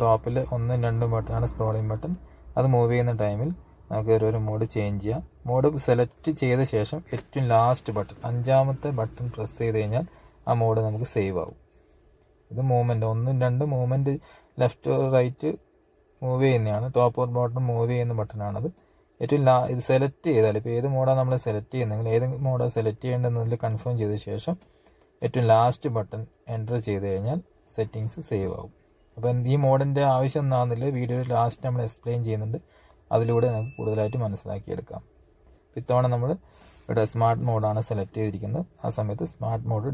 ടോപ്പിൽ 1ഉം 2ഉം ബട്ടണാണ് സ്ക്രോളിംഗ് ബട്ടൺ. അത് മൂവ് ചെയ്യുന്ന ടൈമിൽ നമുക്ക് ഓരോരോ മോഡ് ചേഞ്ച് ചെയ്യാം. മോഡ് സെലക്ട് ചെയ്ത ശേഷം ഏറ്റവും ലാസ്റ്റ് ബട്ടൺ 5ാമത്തെ ബട്ടൺ പ്രസ് ചെയ്ത് കഴിഞ്ഞാൽ ആ മോഡ് നമുക്ക് സേവ് ആവും. ഇത് movement 1, 2 movement left right move ചെയ്യുന്നതാണ്. ടോപ്പ് ഓർ ബോട്ടം മൂവ് ചെയ്യുന്ന ബട്ടണാണത്. ഏറ്റവും ഇത് സെലക്ട് ചെയ്താൽ ഇപ്പോൾ ഏത് മോഡാണ് നമ്മൾ സെലക്ട് ചെയ്യുന്നതെങ്കിൽ ഏത് മോഡാണ് സെലക്ട് ചെയ്യേണ്ടതെന്നതിൽ കൺഫേം ചെയ്ത ശേഷം ഏറ്റവും ലാസ്റ്റ് ബട്ടൺ എൻ്റർ ചെയ്ത് കഴിഞ്ഞാൽ സെറ്റിങ്സ് സേവ് ആവും. അപ്പോൾ ഈ മോഡിൻ്റെ ആവശ്യം എന്നാണെന്നില്ല വീഡിയോയിൽ ലാസ്റ്റ് നമ്മൾ എക്സ്പ്ലെയിൻ ചെയ്യുന്നുണ്ട്. അതിലൂടെ നമുക്ക് കൂടുതലായിട്ട് മനസ്സിലാക്കിയെടുക്കാം. ഇത്തവണ നമ്മൾ ഇവിടെ സ്മാർട്ട് മോഡാണ് സെലക്ട് ചെയ്തിരിക്കുന്നത്. ആ സമയത്ത് സ്മാർട്ട് മോഡ്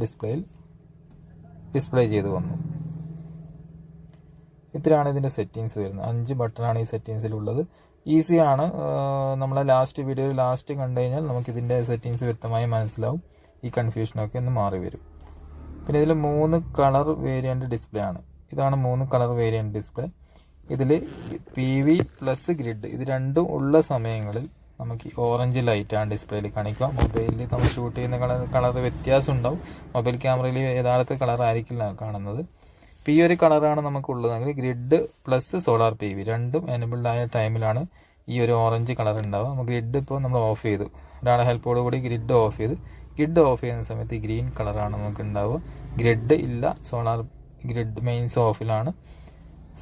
ഡിസ്പ്ലേ ചെയ്ത് വന്നു. ഇത്രയാണ് ഇതിൻ്റെ സെറ്റിങ്സ് വരുന്നത്. 5 ബട്ടണാണ് ഈ സെറ്റിങ്സിലുള്ളത്. ഈസിയാണ്. നമ്മളെ ലാസ്റ്റ് വീഡിയോയിൽ ലാസ്റ്റ് കണ്ടു കഴിഞ്ഞാൽ നമുക്കിതിൻ്റെ സെറ്റിങ്സ് വ്യക്തമായി മനസ്സിലാവും. ഈ കൺഫ്യൂഷനൊക്കെ ഒന്ന് മാറി വരും. പിന്നെ ഇതിൽ 3 കളർ വേരിയൻ്റ് ഡിസ്പ്ലേ ആണ്. ഇതാണ് 3 കളർ വേരിയൻ്റ് ഡിസ്പ്ലേ. ഇതിൽ PV പ്ലസ് ഗ്രിഡ് ഇത് രണ്ടും ഉള്ള സമയങ്ങളിൽ നമുക്ക് ഓറഞ്ച് ലൈറ്റാണ് ഡിസ്പ്ലേയിൽ കാണിക്കുക. മൊബൈലിൽ നമ്മൾ ഷൂട്ട് ചെയ്യുന്ന കളർ വ്യത്യാസം ഉണ്ടാവും. മൊബൈൽ ക്യാമറയിൽ യഥാർത്ഥ കളർ ആയിരിക്കില്ല കാണുന്നത്. ഇപ്പോൾ ഈ ഒരു കളറാണ് നമുക്കുള്ളതെങ്കിൽ ഗ്രിഡ് പ്ലസ് സോളാർ PV രണ്ടും എനബിൾഡ് ആയ ടൈമിലാണ് ഈ ഒരു ഓറഞ്ച് കളർ ഉണ്ടാവുക. നമ്മൾ ഗ്രിഡ് ഇപ്പോൾ നമ്മൾ ഓഫ് ചെയ്തു, ഒരാളെ ഹെൽപ്പോട് കൂടി ഗ്രിഡ് ഓഫ് ചെയ്ത് ചെയ്യുന്ന സമയത്ത് ഈ ഗ്രീൻ കളറാണ് നമുക്ക് ഉണ്ടാവുക. ഗ്രിഡ് ഇല്ല, സോളാർ ഗ്രിഡ് മെയിൻസ് ഓഫിലാണ്.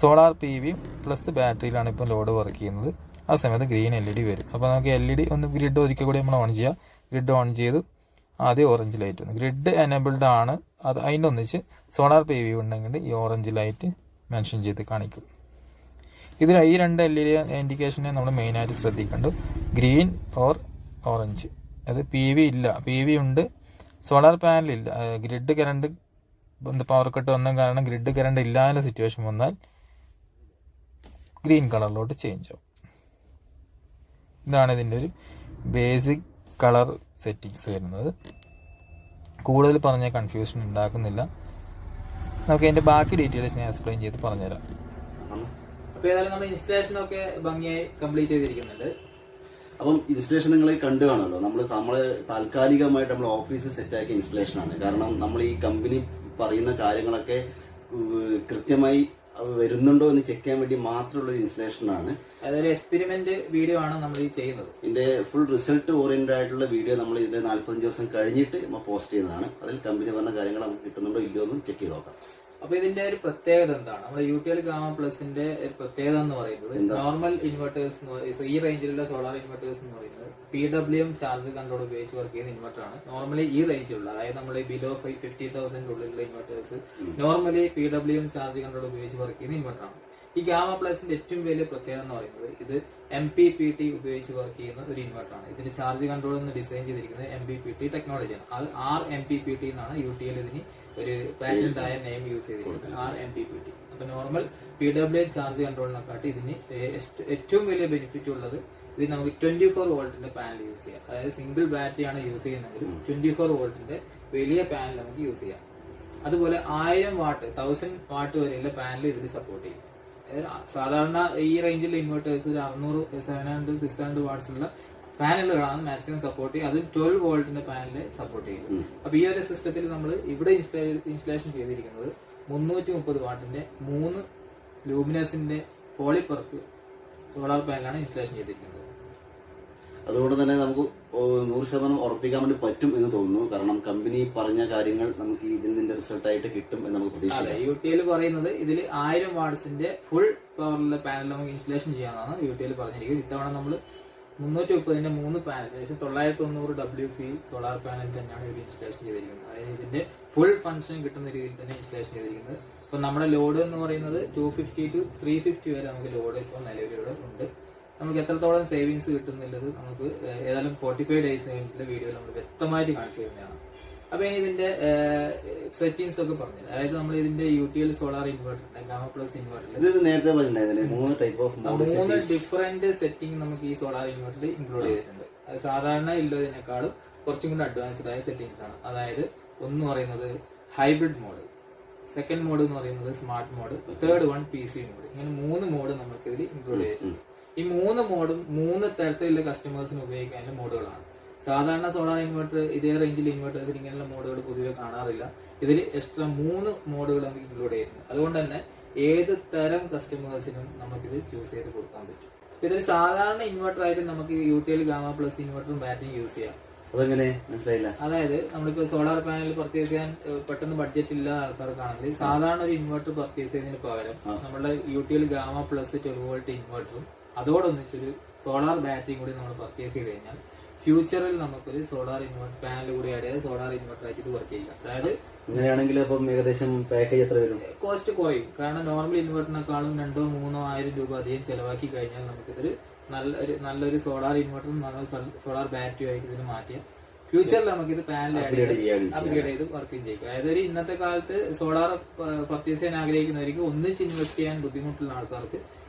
സോളാർ PV പ്ലസ് ബാറ്ററിയിലാണ് ഇപ്പോൾ ലോഡ് വർക്ക് ചെയ്യുന്നത്. ആ സമയത്ത് ഗ്രീൻ LED വരും. അപ്പോൾ നമുക്ക് LED ഒന്ന് ഗ്രിഡ് ഒരിക്കൽ കൂടി നമ്മൾ ഓൺ ചെയ്യുക. ഗ്രിഡ് ഓൺ ചെയ്ത് ആദ്യം ഓറഞ്ച് ലൈറ്റ് വന്നു. ഗ്രിഡ് എനബിൾഡ് ആണ്, അത് അതിനൊന്നിച്ച് സോളാർ PV ഉണ്ടെങ്കിൽ ഈ ഓറഞ്ച് ലൈറ്റ് മെൻഷൻ ചെയ്ത് കാണിക്കും. ഇതിൽ ഈ 2 LED ഇൻഡിക്കേഷനെ നമ്മൾ മെയിനായിട്ട് ശ്രദ്ധിക്കേണ്ടത് ഗ്രീൻ ഓർ ഓറഞ്ച്. അത് PV ഇല്ല, PV ഉണ്ട്, സോളാർ പാനലില്ല, ഗ്രിഡ് കറണ്ട് പവർ കട്ട് വന്ന കാരണം ഗ്രിഡ് കറണ്ട് ഇല്ലാത്ത സിറ്റുവേഷൻ വന്നാൽ ഗ്രീൻ കളറിലോട്ട് ചേഞ്ച് ആവും. ഇതാണ് ഇതിൻ്റെ ഒരു ബേസിക് കളർ സെറ്റിങ്സ് വരുന്നത്. കൂടുതൽ പറഞ്ഞ കൺഫ്യൂഷൻ ഉണ്ടാക്കുന്നില്ല. നമുക്ക് അതിൻ്റെ ബാക്കി ഡീറ്റെയിൽസ് ഞാൻ എക്സ്പ്ലെയിൻ ചെയ്ത് പറഞ്ഞുതരാം. അപ്പോൾ ഏതായാലും നമ്മൾ ഇൻസ്റ്റലേഷനൊക്കെ ഭംഗിയായി കംപ്ലീറ്റ് ചെയ്തിരിക്കുന്നുണ്ട്. അപ്പം ഇൻസ്റ്റലേഷൻ നിങ്ങൾ കണ്ടു കാണുമല്ലോ. നമ്മള് താൽക്കാലികമായിട്ട് നമ്മൾ ഓഫീസ് സെറ്റാക്കിയ ഇൻസ്റ്റലേഷൻ ആണ്. കാരണം നമ്മൾ ഈ കമ്പനി പറയുന്ന കാര്യങ്ങളൊക്കെ കൃത്യമായി വരുന്നുണ്ടോ എന്ന് ചെക്ക് ചെയ്യാൻ വേണ്ടി മാത്രമുള്ള ഒരു ഇൻസ്റ്റലേഷൻ ആണ്. അതൊരു എക്സ്പെരിമെന്റ് വീഡിയോ ആണ് നമ്മൾ ഈ ചെയ്യുന്നത്. ഇതിന്റെ ഫുൾ റിസൾട്ട് ഓറിയന്റഡ് ആയിട്ടുള്ള വീഡിയോ നമ്മൾ ഇതിന്റെ 45 ദിവസം കഴിഞ്ഞിട്ട് നമ്മൾ പോസ്റ്റ് ചെയ്യുന്നതാണ്. അതിൽ കമ്പനി പറഞ്ഞ കാര്യങ്ങൾ നമുക്ക് കിട്ടുന്നുണ്ടോ ഇല്ലയോ എന്ന് ചെക്ക് ചെയ്ത് നോക്കാം. അപ്പൊ ഇതിന്റെ ഒരു പ്രത്യേകത എന്താണ്? നമ്മുടെ UTL ഗാമ പ്ലസിന്റെ ഒരു പ്രത്യേകത എന്ന് പറയുന്നത് നോർമൽ ഇൻവെർട്ടേഴ്സ്, ഈ റേഞ്ചിലുള്ള സോളാർ ഇൻവെർട്ടേഴ്സ് എന്ന് പറയുന്നത് PWM ചാർജ് കൺട്രോൾ ഉപയോഗിച്ച് വർക്ക് ചെയ്യുന്ന ഇൻവെർട്ടർ ആണ്. നോർമലി ഈ റേഞ്ചിലുള്ള, അതായത് നമ്മൾ ബിലോ 50,000 ഉള്ളിലുള്ള inverters normally PWM charge control ഉപയോഗിച്ച് വർക്ക് ചെയ്യുന്ന ഇൻവെർട്ടർ ആണ്. ഈ ഗാമ പ്ലസിന്റെ ഏറ്റവും വലിയ പ്രത്യേകത എന്ന് പറയുന്നത് ഇത് MPPT ഉപയോഗിച്ച് വർക്ക് ചെയ്യുന്ന ഒരു ഇൻവെർട്ടർ ആണ്. ഇതിന്റെ ചാർജ് കൺട്രോൾ എന്ന് ഡിസൈൻ ചെയ്തിരിക്കുന്നത് MPPT ടെക്നോളജിയാണ്. അത് RMPPT എന്നാണ് UTL ഇതിന് ഒരു പാറ്റന്റ് ആയ നെയിം യൂസ് ചെയ്തിരിക്കുന്നത്, RMPPT. അപ്പൊ നോർമൽ PWM ചാർജ് കൺട്രോളിനെക്കാട്ടി ഇതിന് ഏറ്റവും വലിയ ബെനിഫിറ്റ് ഉള്ളത് ഇത് നമുക്ക് 24 വോൾട്ടിന്റെ പാനൽ യൂസ് ചെയ്യാം. അതായത് സിംഗിൾ ബാറ്ററിയാണ് യൂസ് ചെയ്യുന്നതെങ്കിൽ 24 വോൾട്ടിന്റെ വലിയ പാനൽ നമുക്ക് യൂസ് ചെയ്യാം. അതുപോലെ 1000 വാട്ട് 1000 വാട്ട് വരെയുള്ള പാനൽ ഇതിൽ സപ്പോർട്ട് ചെയ്യും. സാധാരണ ഈ റേഞ്ചിലെ ഇൻവെർട്ടേഴ്സ് 600, 700, 600 വാട്ട്സ് ഉള്ള പാനലുകളാണ് മാക്സിമം സപ്പോർട്ട് ചെയ്യുക. അത് 12 വോൾട്ടിന്റെ പാനല് സപ്പോർട്ട് ചെയ്യും. അപ്പൊ ഈ ഒരു സിസ്റ്റത്തിൽ നമ്മൾ ഇവിടെ ഇൻസ്റ്റലേഷൻ ചെയ്തിരിക്കുന്നത് 330 വാട്ടിന്റെ 3 ലൂമിനസിന്റെ പോളിപ്പർക്ക് സോളാർ പാനലാണ് ഇൻസ്റ്റലേഷൻ ചെയ്തിരിക്കുന്നത്. അതുകൊണ്ട് തന്നെ നമുക്ക് 100% ഉറപ്പിക്കാൻ വേണ്ടി പറ്റും എന്ന് തോന്നുന്നു. കാരണം കമ്പനി പറഞ്ഞ കാര്യങ്ങൾ നമുക്ക് ഇതിന്റെ റിസൾട്ട് ആയിട്ട് കിട്ടും എന്ന് നമുക്ക് പ്രതീക്ഷിക്കാം. UTL പറയുന്നത് ഇതിൽ 1000 വാട്ട്സിന്റെ ഫുൾ പവറുള്ള പാനൽ നമുക്ക് ഇൻസ്റ്റലേഷൻ ചെയ്യാനാണ് UTL പറഞ്ഞിരിക്കുന്നത്. ഇത്തവണ നമ്മൾ 330ന്റെ 3 പാനൽ, ഏകദേശം 990 WP സോളാർ പാനൽ തന്നെയാണ് ഇതിൽ ഇൻസ്റ്റലേഷൻ ചെയ്തിരിക്കുന്നത്. അതായത് ഇതിന്റെ ഫുൾ ഫംഗ്ഷൻ കിട്ടുന്ന രീതിയിൽ തന്നെ ഇൻസ്റ്റലേഷൻ ചെയ്തിരിക്കുന്നത്. ഇപ്പൊ നമ്മുടെ ലോഡ് എന്ന് പറയുന്നത് 250 to 350 വരെ നമുക്ക് ലോഡ് ഇപ്പോൾ നിലവിലുള്ള ഉണ്ട്. നമുക്ക് എത്രത്തോളം സേവിങ്സ് കിട്ടുന്നുള്ളത് നമുക്ക് ഏതായാലും 45 ഡേയ്സ് കഴിഞ്ഞിട്ടുള്ള വീഡിയോ നമ്മൾ വ്യക്തമായിട്ട് കാണിച്ചു തരുന്നതാണ്. അപ്പൊ ഇനി ഇതിന്റെ സെറ്റിംഗ്സ് ഒക്കെ പറഞ്ഞു. അതായത് നമ്മൾ ഇതിന്റെ UTL solar inverter, Gamma plus ഇൻവെർട്ടറിൽ നേരത്തെ 3 ഡിഫറെന്റ് സെറ്റിംഗ് നമുക്ക് ഈ സോളാർ ഇൻവെർട്ടറിൽ ഇൻക്ലൂഡ് ചെയ്തിട്ടുണ്ട്. അത് സാധാരണ ഉള്ളതിനേക്കാളും കുറച്ചും കൂടി അഡ്വാൻസ്ഡ് ആയ സെറ്റിംഗ്സ് ആണ്. അതായത് ഒന്ന് പറയുന്നത് ഹൈബ്രിഡ് മോഡ്, സെക്കൻഡ് മോഡ് എന്ന് പറയുന്നത് smart mode, third one PC mode. ഇങ്ങനെ 3 മോഡ് നമുക്ക് ഇതിൽ ഇൻക്ലൂഡ് ചെയ്തിട്ടുണ്ട്. ഈ 3 മോഡും 3 തരത്തിലുള്ള കസ്റ്റമേഴ്സിന് ഉപയോഗിക്കാനുള്ള മോഡുകളാണ്. സാധാരണ സോളാർ ഇൻവെർട്ടർ ഇതേ റേഞ്ചിൽ ഇൻവെർട്ടേഴ്സിൽ ഇങ്ങനെയുള്ള മോഡുകൾ പൊതുവെ കാണാറില്ല. ഇതിൽ എക്സ്ട്രാ 3 മോഡുകൾ നമുക്ക് ഇൻക്ലൂഡ് ചെയ്യുന്നുണ്ട്. അതുകൊണ്ട് തന്നെ ഏത് തരം കസ്റ്റമേഴ്സിനും നമുക്കിത് ചൂസ് ചെയ്ത് കൊടുക്കാൻ പറ്റും. ഇതിൽ സാധാരണ ഇൻവെർട്ടർ ആയിട്ട് നമുക്ക് UTL ഗാമ പ്ലസ് ഇൻവെർട്ടറും ബാറ്ററിയും യൂസ് ചെയ്യാം. അതെങ്ങനെ മനസ്സിലായില്ല? അതായത് നമ്മളിപ്പോ സോളാർ പാനൽ പർച്ചേസ് ചെയ്യാൻ പെട്ടെന്ന് ബഡ്ജറ്റ് ഇല്ല ആൾക്കാർക്കാണെങ്കിൽ സാധാരണ ഒരു ഇൻവെർട്ടർ പർച്ചേസ് ചെയ്യുന്നതിന് പകരം നമ്മുടെ യൂട്ടിഎൽ ഗാമ പ്ലസ് 12 വോൾട്ട് ഇൻവെർട്ടറും അതോടൊന്നിച്ചൊരു സോളാർ ബാറ്ററിയും കൂടി നമ്മൾ പർച്ചേസ് ചെയ്ത് കഴിഞ്ഞാൽ ഫ്യൂച്ചറിൽ നമുക്കൊരു സോളാർ ഇൻവെർട്ടർ പാനൽ കൂടി ആഡ് ചെയ്ത് സോളാർ ഇൻവെർട്ടർ ആയിട്ട് ഇത് വർക്ക് ചെയ്യുക. അതായത് അങ്ങനെയാണെങ്കിൽ അപ്പം ഏകദേശം പാക്കേജ് എത്ര വരും? കോസ്റ്റ് കുറയും. കാരണം നോർമൽ ഇൻവെർട്ടറിനെക്കാളും 2,000, 3,000 രൂപ അധികം ചെലവാക്കി കഴിഞ്ഞാൽ നമുക്കിതൊരു നല്ലൊരു സോളാർ ഇൻവെർട്ടറും സോളാർ ബാറ്ററിയും ആയിട്ട് ഇതിന് മാറ്റിയാൽ ഫ്യൂച്ചറിൽ നമുക്കിത് പാനൽ അപ്ഗ്രേഡ് ചെയ്ത് വർക്കും ചെയ്യും. അതായത് ഒരു ഇന്നത്തെ കാലത്ത് സോളാർ പർച്ചേസ് ചെയ്യാൻ ആഗ്രഹിക്കുന്നവർക്ക് ഒന്നിച്ച് ഇൻവെസ്റ്റ് ചെയ്യാൻ ബുദ്ധിമുട്ടുള്ള ആൾക്കാർക്ക്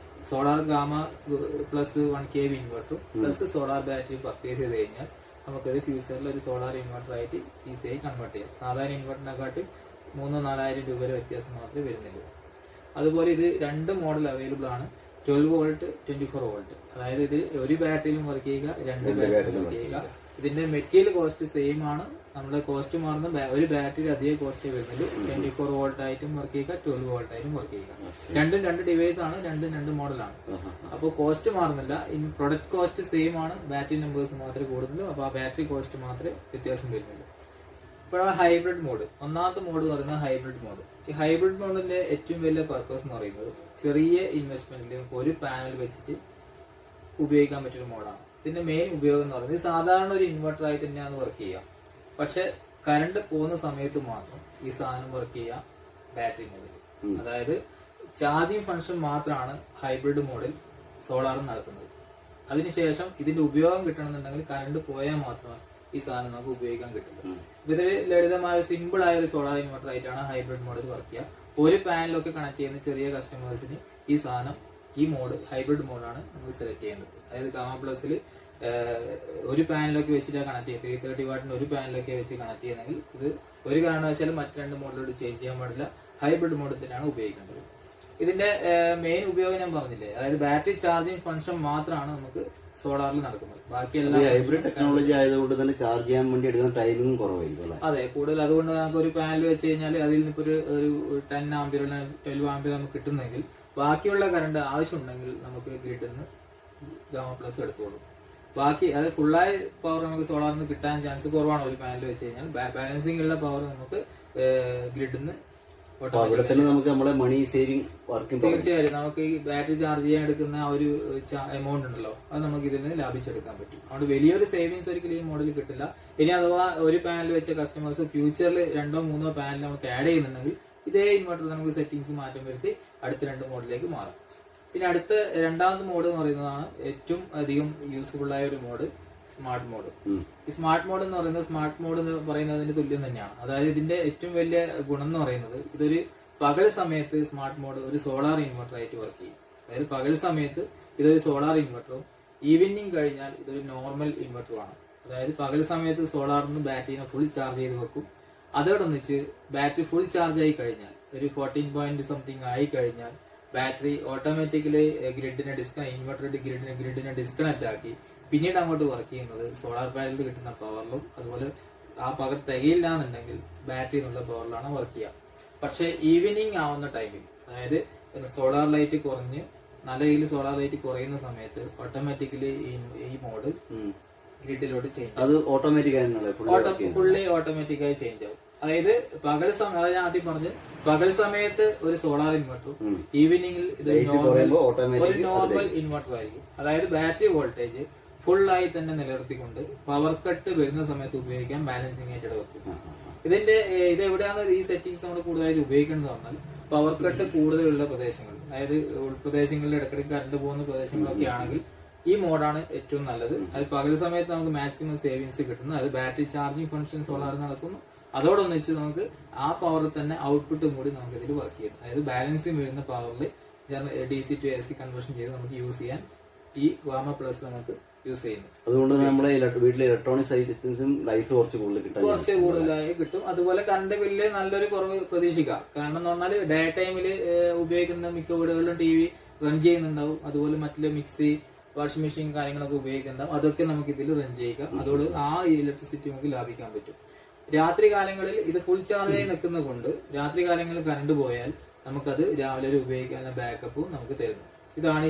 സോളാർ ഗാമ പ്ലസ് 1 kV ഇൻവെർട്ടറും പ്ലസ് സോളാർ ബാറ്ററി പർച്ചേസ് ചെയ്ത് കഴിഞ്ഞാൽ നമുക്കത് ഫ്യൂച്ചറിൽ ഒരു സോളാർ ഇൻവെർട്ടർ ആയിട്ട് ഈസിയായി കൺവേർട്ട് ചെയ്യാം. സാധാരണ ഇൻവെർട്ടറിനെക്കാട്ടി 3,000-4,000 രൂപയുടെ വ്യത്യാസം മാത്രമേ വരുന്നുള്ളൂ. അതുപോലെ ഇത് 2 മോഡൽ അവൈലബിൾ ആണ്, 12 വോൾട്ട് 24 വോൾട്ട്. അതായത് ഇത് ഒരു ബാറ്ററിയിലും വർക്ക് ചെയ്യുക, 2 ബാറ്ററിയിലും വർക്ക് ചെയ്യുക. ഇതിന്റെ മെറ്റീരിയൽ കോസ്റ്റ് സെയിം ആണ്. നമ്മുടെ കോസ്റ്റ് മാറുന്ന ഒരു ബാറ്ററി അധികം കോസ്റ്റ് വരുന്നത് 24 വോൾട്ട് ആയിട്ടും വർക്ക് ചെയ്യുക, 12 വോൾട്ട് ആയിട്ടും വർക്ക് ചെയ്യുക. രണ്ടും 2 ഡിവൈസ് ആണ്, 2 മോഡലാണ്. അപ്പോൾ കോസ്റ്റ് മാറുന്നില്ല. പ്രൊഡക്റ്റ് കോസ്റ്റ് സെയിം ആണ്, ബാറ്ററി നമ്പേഴ്സ് മാത്രമേ കൂടുന്നുള്ളൂ. അപ്പോൾ ആ ബാറ്ററി കോസ്റ്റ് മാത്രമേ വ്യത്യാസം വരുന്നുള്ളൂ. ഇപ്പോഴാണ് ഹൈബ്രിഡ് മോഡ്. ഒന്നാമത്തെ മോഡ് പറയുന്നത് ഹൈബ്രിഡ് മോഡ്. ഈ ഹൈബ്രിഡ് മോഡിന്റെ ഏറ്റവും വലിയ പർപ്പസ് എന്ന് പറയുന്നത് ചെറിയ ഇൻവെസ്റ്റ്മെന്റിൽ ഒരു പാനൽ വെച്ചിട്ട് ഉപയോഗിക്കാൻ പറ്റിയൊരു മോഡാണ്. ഇതിന്റെ മെയിൻ ഉപയോഗം എന്ന് പറയുന്നത് സാധാരണ ഒരു ഇൻവെർട്ടർ ആയിട്ട് തന്നെയാണ് വർക്ക് ചെയ്യുക. പക്ഷെ കറണ്ട് പോകുന്ന സമയത്ത് മാത്രം ഈ സാധനം വർക്ക് ചെയ്യുക ബാറ്ററി മോഡിൽ. അതായത് ചാർജിങ് ഫംഗ്ഷൻ മാത്രമാണ് ഹൈബ്രിഡ് മോഡിൽ സോളാറും നടക്കുന്നത്. അതിനുശേഷം ഇതിന്റെ ഉപയോഗം കിട്ടണമെന്നുണ്ടെങ്കിൽ കറണ്ട് പോയാൽ മാത്രമേ ഈ സാധനം നമുക്ക് ഉപയോഗിക്കാൻ കിട്ടില്ല. ഇതിൽ ലളിതമായ സിമ്പിൾ ആയ ഒരു സോളാർ ഇൻവെർട്ടർ ആയിട്ടാണ് ഹൈബ്രിഡ് മോഡിൽ വർക്ക് ചെയ്യുക. ഒരു പാനലൊക്കെ കണക്ട് ചെയ്യുന്ന ചെറിയ കസ്റ്റമേഴ്സിന് ഈ സാധനം ഈ മോഡ് ഹൈബ്രിഡ് മോഡാണ് നമ്മൾ സെലക്ട് ചെയ്യേണ്ടത്. അതായത് ഗാമ പ്ലസിൽ ഒരു പാനലൊക്കെ വെച്ചിട്ട് കണക്ട് ചെയ്യുക, 330 വാട്ടിന് ഒരു പാനലൊക്കെ വെച്ച് കണക്ട് ചെയ്യുന്നെങ്കിൽ ഇത് ഒരു കാരണവശാലും മറ്റു 2 മോഡിലോട്ട് ചേഞ്ച് ചെയ്യാൻ പാടില്ല. ഹൈബ്രിഡ് മോഡിൽ തന്നെയാണ് ഉപയോഗിക്കേണ്ടത്. ഇതിന്റെ മെയിൻ ഉപയോഗം ഞാൻ പറഞ്ഞില്ലേ, അതായത് ബാറ്ററി ചാർജിങ് ഫംഗ്ഷൻ മാത്രമാണ് നമുക്ക് സോളാറിൽ നടക്കുന്നത്. ബാക്കിയെല്ലാം ഹൈബ്രിഡ് ടെക്നോളജി ആയതുകൊണ്ട് തന്നെ ചാർജ് ചെയ്യാൻ വേണ്ടി എടുക്കുന്ന ടൈമിംഗ് കുറവായിരിക്കും. അതെ, കൂടുതൽ. അതുകൊണ്ട് നമുക്ക് ഒരു പാനൽ വെച്ച് കഴിഞ്ഞാൽ അതിൽ നിന്ന് ഒരു 10 ആംപിയർ 12 ആംപിയർ നമുക്ക് കിട്ടുന്നെങ്കിൽ ബാക്കിയുള്ള കറണ്ട് ആവശ്യമുണ്ടെങ്കിൽ നമുക്ക് ഗ്രിഡിൽ നിന്ന് ഗാമ പ്ലസ് എടുത്തോളും. ബാക്കി അത് ഫുള്ളായ പവർ നമുക്ക് സോളാറിൽ നിന്ന് കിട്ടാൻ ചാൻസ് കുറവാണ് ഒരു പാനൽ വെച്ച് കഴിഞ്ഞാൽ. ബാലൻസിംഗ് ഉള്ള പവർ നമുക്ക് ഗ്രിഡിൽ നിന്ന് അവിടെ തന്നെ നമുക്ക് നമ്മുടെ മണി സേവിങ് വർക്കിംഗ്. തീർച്ചയായും നമുക്ക് ഈ ബാറ്ററി ചാർജ് ചെയ്യാൻ എടുക്കുന്ന ആ ഒരു എമൗണ്ട് ഉണ്ടല്ലോ, അത് നമുക്ക് ഇതിൽ നിന്ന് ലാഭിച്ചെടുക്കാൻ പറ്റും. അതുകൊണ്ട് വലിയൊരു സേവിങ്സ് ഒരിക്കലും ഈ മോഡലിൽ കിട്ടില്ല. ഇനി അഥവാ ഒരു പാനൽ വെച്ച കസ്റ്റമേഴ്സ് ഫ്യൂച്ചറിൽ 2-3 പാനൽ നമുക്ക് ആഡ് ചെയ്യുന്നുണ്ടെങ്കിൽ ഇതേ ഇൻവെർട്ടർ നമുക്ക് സെറ്റിംഗ്സ് മാറ്റം വരുത്തി അടുത്ത 2 മോഡിലേക്ക് മാറാം. പിന്നെ അടുത്ത രണ്ടാമത്തെ മോഡ് എന്ന് പറയുന്നതാണ് ഏറ്റവും അധികം യൂസ്ഫുൾ ആയ ഒരു മോഡ്, സ്മാർട്ട് മോഡ്. ഈ സ്മാർട്ട് മോഡ് എന്ന് പറയുന്നത് സ്മാർട്ട് മോഡ് എന്ന് പറയുന്നതിന് തുല്യം തന്നെയാണ്. അതായത് ഇതിന്റെ ഏറ്റവും വലിയ ഗുണം എന്ന് പറയുന്നത് ഇതൊരു പകൽ സമയത്ത് സ്മാർട്ട് മോഡ് ഒരു സോളാർ ഇൻവെർട്ടർ ആയിട്ട് വർക്ക് ചെയ്യും. അതായത് പകൽ സമയത്ത് ഇതൊരു സോളാർ ഇൻവെർട്ടറും ഈവനിങ് കഴിഞ്ഞാൽ ഇതൊരു നോർമൽ ഇൻവെർട്ടറുമാണ്. അതായത് പകൽ സമയത്ത് സോളാറിന് ബാറ്ററിനെ ഫുൾ ചാർജ് ചെയ്ത് വെക്കും. അതോടൊന്നിച്ച് ബാറ്ററി ഫുൾ ചാർജ് ആയി കഴിഞ്ഞാൽ ഒരു 14 പോയിന്റ് സംതിങ് ആയി കഴിഞ്ഞാൽ ബാറ്ററി ഓട്ടോമാറ്റിക്കലി ഇൻവെർട്ടറിന്റെ ഗ്രിഡിനെ ഡിസ്കണക്ട് ആക്കി പിന്നീട് അങ്ങോട്ട് വർക്ക് ചെയ്യുന്നത് സോളാർ പാനലിൽ കിട്ടുന്ന പവറിലും അതുപോലെ ആ പവർ തികയില്ല എന്നുണ്ടെങ്കിൽ ബാറ്ററി എന്നുള്ള പവറിലാണ് വർക്ക് ചെയ്യുക. പക്ഷെ ഈവനിങ് ആവുന്ന ടൈമിൽ, അതായത് സോളാർ ലൈറ്റ് കുറഞ്ഞ് നല്ല രീതിയിൽ സോളാർ ലൈറ്റ് കുറയുന്ന സമയത്ത് ഓട്ടോമാറ്റിക്കലി ഈ മോഡ് ഗ്രിഡിലോട്ട് ചേഞ്ച് അത് ഫുള്ളി ഓട്ടോമാറ്റിക്കായി ചേഞ്ച് ആവും. അതായത് പകൽ സമയം, അതായത് ഞാൻ ആദ്യം പറഞ്ഞ് പകൽ സമയത്ത് ഒരു സോളാർ ഇൻവെർട്ടറും ഈവനിങ്ങിൽ ഇത് ഒരു നോർമൽ ഇൻവെർട്ടർ ആയിരിക്കും. അതായത് ബാറ്ററി വോൾട്ടേജ് ഫുള്ളായി തന്നെ നിലനിർത്തിക്കൊണ്ട് പവർ കട്ട് വരുന്ന സമയത്ത് ഉപയോഗിക്കാൻ ബാലൻസിംഗ് ആയിട്ട് വെക്കും. ഇത് എവിടെയാണ് ഈ സെറ്റിംഗ്സ് നമ്മൾ കൂടുതലായിട്ട് ഉപയോഗിക്കേണ്ടത് പറഞ്ഞാൽ പവർ കട്ട് കൂടുതലുള്ള പ്രദേശങ്ങൾ, അതായത് ഉൾപ്രദേശങ്ങളിൽ ഇടയ്ക്കിടയ്ക്ക് കറണ്ട് പോകുന്ന പ്രദേശങ്ങളൊക്കെ ആണെങ്കിൽ ഈ മോഡാണ് ഏറ്റവും നല്ലത്. അത് പകൽ സമയത്ത് നമുക്ക് മാക്സിമം സേവിങ്സ് കിട്ടുന്നു. അത് ബാറ്ററി ചാർജിങ് ഫംഗ്ഷൻ സോളാർ നടക്കുന്നു. അതോടൊന്നിച്ച് നമുക്ക് ആ പവറിൽ തന്നെ ഔട്ട്പുട്ടും കൂടി നമുക്ക് ഇതിൽ വർക്ക് ചെയ്യും. അതായത് ബാലൻസിങ് വരുന്ന പവറിൽ DC to AC കൺവേർഷൻ ചെയ്ത് നമുക്ക് യൂസ് ചെയ്യാൻ ഈ ഗാമ പ്ലസ് നമുക്ക് യൂസ് ചെയ്യുന്നു. അതുകൊണ്ട് നമ്മുടെ വീട്ടിലെ ഇലക്ട്രോണിക്സ് ഐറ്റംസും ലൈഫ് കുറച്ച് കൂടുതലായി കിട്ടും. അതുപോലെ കറണ്ട് ബില്ല് നല്ലൊരു കുറവ് പ്രതീക്ഷിക്കാം. കാരണം എന്ന് പറഞ്ഞാൽ ഡേ ടൈമിൽ ഉപയോഗിക്കുന്ന മിക്ക വീടുകളിലും TV റൺ ചെയ്യുന്നുണ്ടാവും. അതുപോലെ മറ്റുള്ള മിക്സി, വാഷിംഗ് മെഷീൻ കാര്യങ്ങളൊക്കെ ഉപയോഗിക്കുന്നുണ്ടാവും. അതൊക്കെ നമുക്ക് ഇതിൽ റൺ ചെയ്യുക. അതോട് ആ ഇലക്ട്രിസിറ്റി നമുക്ക് ലാഭിക്കാൻ പറ്റും. രാത്രി കാലങ്ങളിൽ ഇത് ഫുൾ ചാർജ് ആയി നിൽക്കുന്നത് കൊണ്ട് രാത്രി കാലങ്ങളിൽ കറണ്ട് പോയാൽ നമുക്കത് രാവിലെ ഒരു ഉപയോഗിക്കാനുള്ള ബാക്കപ്പും നമുക്ക് തരുന്നു. ഇതാണ്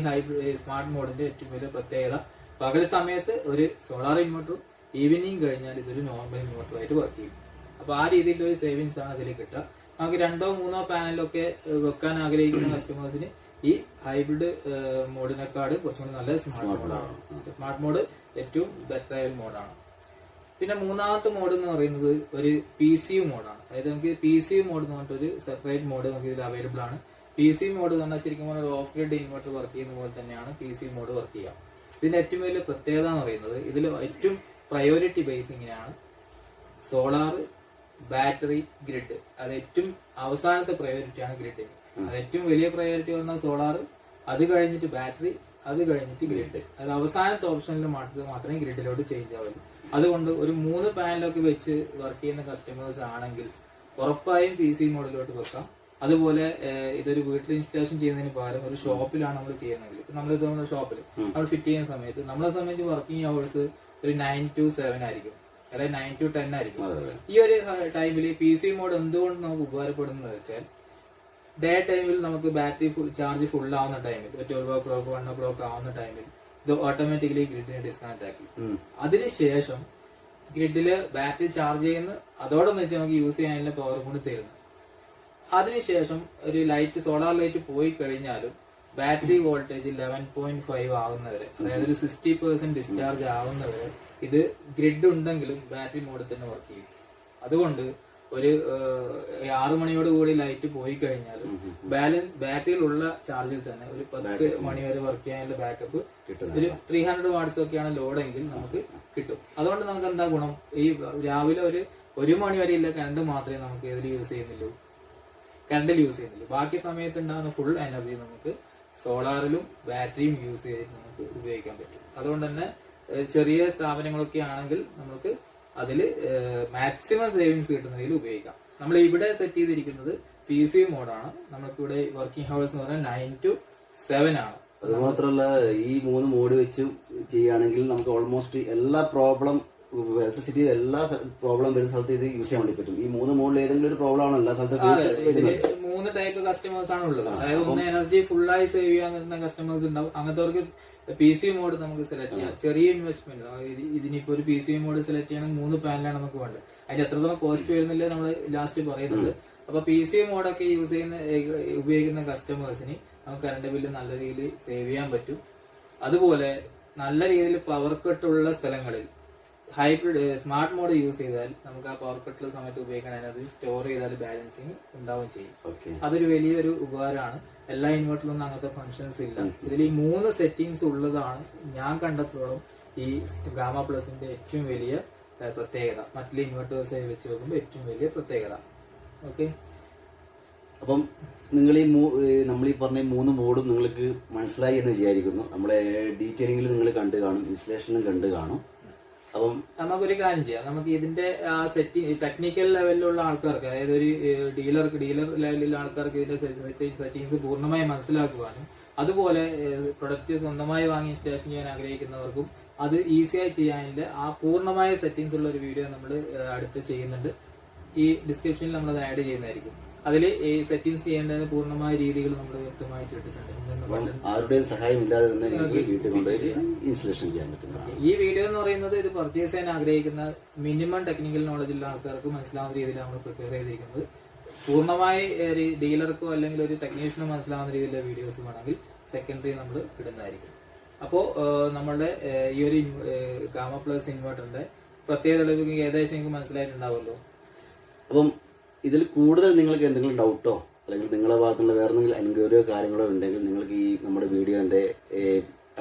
ഈ സ്മാർട്ട് മോഡിന്റെ ഏറ്റവും വലിയ പ്രത്യേകത. പകൽ സമയത്ത് ഒരു സോളാർ ഇൻവെർട്ടറും ഈവനിങ് കഴിഞ്ഞാൽ ഇതൊരു നോർമൽ ഇൻവെർട്ടറായിട്ട് വർക്ക് ചെയ്യും. അപ്പൊ ആ രീതിയിലുള്ള ഒരു സേവിങ്സ് ആണ് അതിൽ കിട്ടുക. നമുക്ക് 2 or 3 പാനലൊക്കെ വെക്കാൻ ആഗ്രഹിക്കുന്ന കസ്റ്റമേഴ്സിന് ഈ ഹൈബ്രിഡ് മോഡിനെക്കാട് കുറച്ചും കൂടി നല്ല സ്മാർട്ട് മോഡാണ്. സ്മാർട്ട് മോഡ് ഏറ്റവും ബെറ്റർ ആയ ഒരു മോഡാണ്. പിന്നെ മൂന്നാമത്തെ മോഡ് എന്ന് പറയുന്നത് ഒരു PCU മോഡാണ്. അതായത് നമുക്ക് PCU മോഡ് എന്ന് പറഞ്ഞിട്ടൊരു സെപ്പറേറ്റ് മോഡ് നമുക്ക് ഇതിൽ അവൈലബിൾ ആണ്. PCU മോഡ് എന്ന് പറഞ്ഞാൽ ശരിക്കും പറഞ്ഞാൽ ഒരു ഓഫ് ഗ്രിഡ് ഇൻവെർട്ടർ വർക്ക് ചെയ്യുന്ന പോലെ തന്നെയാണ് PCU മോഡ് വർക്ക് ചെയ്യുക. ഇതിന്റെ ഏറ്റവും വലിയ പ്രത്യേകത എന്ന് പറയുന്നത് ഇതിൽ ഏറ്റവും പ്രയോറിറ്റി ബേസ് ഇങ്ങനെയാണ്: സോളാർ, ബാറ്ററി, ഗ്രിഡ്. അത് ഏറ്റവും അവസാനത്തെ പ്രയോറിറ്റിയാണ് ഗ്രിഡിന്. അത് ഏറ്റവും വലിയ പ്രയോറിറ്റി പറഞ്ഞാൽ സോളാർ, അത് കഴിഞ്ഞിട്ട് ബാറ്ററി, അത് കഴിഞ്ഞിട്ട് ഗ്രിഡ്. അത് അവസാനത്തെ ഓപ്ഷനിൽ മാത്രമേ ഗ്രിഡിലോട്ട് ചേഞ്ച് ആവുള്ളൂ. അതുകൊണ്ട് ഒരു 3 പാനലൊക്കെ വെച്ച് വർക്ക് ചെയ്യുന്ന കസ്റ്റമേഴ്സ് ആണെങ്കിൽ ഉറപ്പായും PCU മോഡിലോട്ട് വെക്കാം. അതുപോലെ ഇതൊരു വീട്ടിൽ ഇൻസ്റ്റാളേഷൻ ചെയ്യുന്നതിന് പകരം ഒരു ഷോപ്പിലാണ് നമ്മൾ ചെയ്യുന്നതെങ്കിൽ, നമ്മളിത് നമ്മുടെ ഷോപ്പിൽ നമ്മൾ ഫിറ്റ് ചെയ്യുന്ന സമയത്ത് നമ്മളെ സംബന്ധിച്ച് വർക്കിംഗ് അവേഴ്സ് ഒരു 9 to 7 ആയിരിക്കും, അതായത് 9 to 10 ആയിരിക്കും. ഈ ഒരു ടൈമിൽ PCU മോഡ് എന്തുകൊണ്ട് നമുക്ക് ഉപകാരപ്പെടുന്നത് വെച്ചാൽ, ഡേ ടൈമിൽ നമുക്ക് ബാറ്ററി ചാർജ് ഫുൾ ആവുന്ന ടൈമിൽ 12 o'clock 1 o'clock ആവുന്ന ടൈമിൽ ഇത് ഓട്ടോമാറ്റിക്കലി ഗ്രിഡിനെ ഡിസ്കണക്ട് ആക്കി. അതിനുശേഷം ഗ്രിഡില് ബാറ്ററി ചാർജ് ചെയ്യുന്ന അതോടൊപ്പം വെച്ച് നമുക്ക് യൂസ് ചെയ്യാനുള്ള പവർ കൊണ്ട് തരുന്നു. അതിനുശേഷം ഒരു ലൈറ്റ്, സോളാർ ലൈറ്റ് പോയി കഴിഞ്ഞാലും ബാറ്ററി വോൾട്ടേജ് 11.5 ആവുന്നവരെ, അതായത് ഒരു 60% ഡിസ്ചാർജ് ആവുന്നവരെ ഇത് ഗ്രിഡ് ഉണ്ടെങ്കിലും ബാറ്ററി മോഡിൽ തന്നെ വർക്ക് ചെയ്യും. അതുകൊണ്ട് ഒരു 6 മണിയോട് കൂടി ലൈറ്റ് പോയി കഴിഞ്ഞാലും ബാറ്ററിയിലുള്ള ചാർജിൽ തന്നെ ഒരു 10 മണി വരെ വർക്ക് ചെയ്യാനുള്ള ബാക്കപ്പ് ഒരു 300 വാട്ട്സ് ഒക്കെയാണ് ലോഡെങ്കിൽ നമുക്ക് കിട്ടും. അതുകൊണ്ട് നമുക്ക് എന്താ ഗുണം, ഈ രാവിലെ ഒരു 1 മണി വരെയുള്ള കറണ്ട് മാത്രമേ നമുക്ക് ഇതിൽ യൂസ് ചെയ്യുന്നുള്ളൂ, കറണ്ടിൽ യൂസ് ചെയ്യുന്നില്ല. ബാക്കി സമയത്ത് ഉണ്ടാകുന്ന ഫുൾ എനർജി നമുക്ക് സോളാറിലും ബാറ്ററിയും യൂസ് ചെയ്തിട്ട് നമുക്ക് ഉപയോഗിക്കാൻ പറ്റും. അതുകൊണ്ട് തന്നെ ചെറിയ സ്ഥാപനങ്ങളൊക്കെ ആണെങ്കിൽ നമുക്ക് അതിൽ മാക്സിമം സേവിങ്സ് കിട്ടുന്നതിൽ ഉപയോഗിക്കാം. നമ്മൾ ഇവിടെ സെറ്റ് ചെയ്തിരിക്കുന്നത് PCU മോഡാണ്. നമുക്കിവിടെ വർക്കിംഗ് ഹവേഴ്സ് എന്ന് പറഞ്ഞാൽ 9 to 7 ആണ്. അത് മാത്രമല്ല, ഈ 3 മോഡ് വെച്ച് ചെയ്യുകയാണെങ്കിൽ നമുക്ക് ഓൾമോസ്റ്റ് എല്ലാ പ്രോബ്ലം, ഇലക്ട്രിസിറ്റി എല്ലാ പ്രോബ്ലം വരുന്ന സ്ഥലത്ത് ഇത് യൂസ് ചെയ്യാൻ വേണ്ടി പറ്റും. ഈ 3 മോഡിൽ ഏതെങ്കിലും ഒരു പ്രോബ്ലം ആണ് എല്ലാ സ്ഥലത്തും. 3 ടൈപ്പ് കസ്റ്റമേഴ്സ് ആണ് ഉള്ളത്. അതായത് ഒന്ന് എനർജി ഫുള്ളായി സേവ് ചെയ്യാൻ പറ്റുന്ന കസ്റ്റമേഴ്സ് ഉണ്ടാവും. അങ്ങനത്തെവർക്ക് PCU മോഡ് നമുക്ക് സെലക്ട് ചെയ്യാം. ചെറിയ ഇൻവെസ്റ്റ്മെന്റ്, ഇതിനിപ്പോ ഒരു PCU മോഡ് സെലക്ട് ചെയ്യണമെങ്കിൽ 3 പാനലാണ് നമുക്ക് വേണ്ടത്. അതിന് എത്രത്തോളം കോസ്റ്റ് വരുന്നില്ല നമ്മൾ ലാസ്റ്റ് പറയുന്നത്. അപ്പൊ PCU മോഡൊക്കെ ഉപയോഗിക്കുന്ന കസ്റ്റമേഴ്സിന് നമുക്ക് കറണ്ട് ബില്ല് നല്ല രീതിയിൽ സേവ് ചെയ്യാൻ പറ്റും. അതുപോലെ നല്ല രീതിയിൽ പവർ കട്ടുള്ള സ്ഥലങ്ങളിൽ ഹൈബ്രിഡ് സ്മാർട്ട് മോഡ് യൂസ് ചെയ്താൽ നമുക്ക് ആ പവർ കട്ടുള്ള സമയത്ത് ഉപയോഗിക്കാൻ എനർജി സ്റ്റോർ ചെയ്താൽ ബാലൻസിങ് ഉണ്ടാവുകയും ചെയ്യും. അതൊരു വലിയൊരു ഉപകാരമാണ്. എല്ലാ ഇൻവെർട്ടറിലൊന്നും അങ്ങനത്തെ ഫങ്ഷൻസ് ഇല്ല. ഇതിൽ ഈ 3 സെറ്റിംഗ്സ് ഉള്ളതാണ് ഞാൻ കണ്ടെത്തോളം ഈ ഗാമ പ്ലസിന്റെ ഏറ്റവും വലിയ പ്രത്യേകത, മറ്റുള്ള ഇൻവെർട്ടേഴ്സ് വെച്ച് നോക്കുമ്പോൾ ഏറ്റവും വലിയ പ്രത്യേകത. ഓക്കെ, അപ്പം നിങ്ങൾ നമ്മൾ ഈ പറഞ്ഞ 3 മോഡും നിങ്ങൾക്ക് മനസ്സിലായി എന്ന് വിചാരിക്കുന്നു. നമ്മളെ ഡീറ്റെയിലിംഗിൽ നിങ്ങൾ കണ്ടു കാണും, ഇൻസ്റ്റലേഷനും കണ്ടു കാണും. അപ്പം നമുക്കൊരു കാര്യം ചെയ്യാം, നമുക്ക് ഇതിന്റെ ആ സെറ്റിംഗ് ടെക്നിക്കൽ ലെവലിലുള്ള ആൾക്കാർക്ക്, അതായത് ഒരു ഡീലർ ലെവലിലുള്ള ആൾക്കാർക്ക് ഇതിന്റെ സെറ്റിംഗ്സ് പൂർണ്ണമായി മനസ്സിലാക്കുവാനും, അതുപോലെ പ്രൊഡക്റ്റ് സ്വന്തമായി വാങ്ങി ഇൻസ്റ്റാളേഷൻ ചെയ്യാൻ ആഗ്രഹിക്കുന്നവർക്കും അത് ഈസിയായി ചെയ്യാനുള്ള ആ പൂർണ്ണമായ സെറ്റിംഗ്സ് ഉള്ള ഒരു വീഡിയോ നമ്മൾ അടുത്ത് ചെയ്യുന്നുണ്ട്. ഈ ഡിസ്ക്രിപ്ഷനിൽ നമ്മൾ അത് ആഡ് ചെയ്യുന്നതായിരിക്കും. അതിൽ ഈ സെറ്റിംഗ്സ് ചെയ്യേണ്ട പൂർണ്ണമായ രീതികൾ നമ്മൾ വ്യക്തമായിട്ട് ഇട്ടിട്ടുണ്ട്. ആരുടെയും സഹായം ഇല്ലാതെ തന്നെ വീട്ടിൽ കൊണ്ടുപോയി ഇൻസ്റ്റലേഷൻ ചെയ്യാൻ പറ്റും. ഈ വീഡിയോ എന്ന് പറയുന്നത് ഇത് പർച്ചേസ് ചെയ്യാൻ ആഗ്രഹിക്കുന്ന മിനിമം ടെക്നിക്കൽ നോളജ് ഉള്ള ആൾക്കാർക്ക് മനസ്സിലാവുന്ന രീതിയിലാണ് നമ്മൾ പ്രിപ്പയർ ചെയ്തിരിക്കുന്നത്. പൂർണ്ണമായി ഒരു ഡീലർക്കോ അല്ലെങ്കിൽ ഒരു ടെക്നീഷ്യനോ മനസ്സിലാവുന്ന രീതിയിലുള്ള വീഡിയോസ് വേണമെങ്കിൽ സെക്കൻഡറി നമ്മൾ ഇടുന്നതായിരിക്കും. അപ്പോൾ നമ്മളുടെ ഈ ഒരു ഗാമ പ്ലസ് ഇൻവെർട്ടറിന്റെ പ്രത്യേകത ഏകദേശം നിങ്ങൾക്ക് മനസ്സിലായിട്ടുണ്ടാവുമല്ലോ. അപ്പം ഇതിൽ കൂടുതൽ നിങ്ങൾക്ക് എന്തെങ്കിലും ഡൗട്ടോ അല്ലെങ്കിൽ നിങ്ങളുടെ ഭാഗത്തുള്ള വേറെ എന്തെങ്കിലും എൻക്വയറിയോ കാര്യങ്ങളോ ഉണ്ടെങ്കിൽ നിങ്ങൾക്ക് ഈ നമ്മുടെ വീഡിയോന്റെ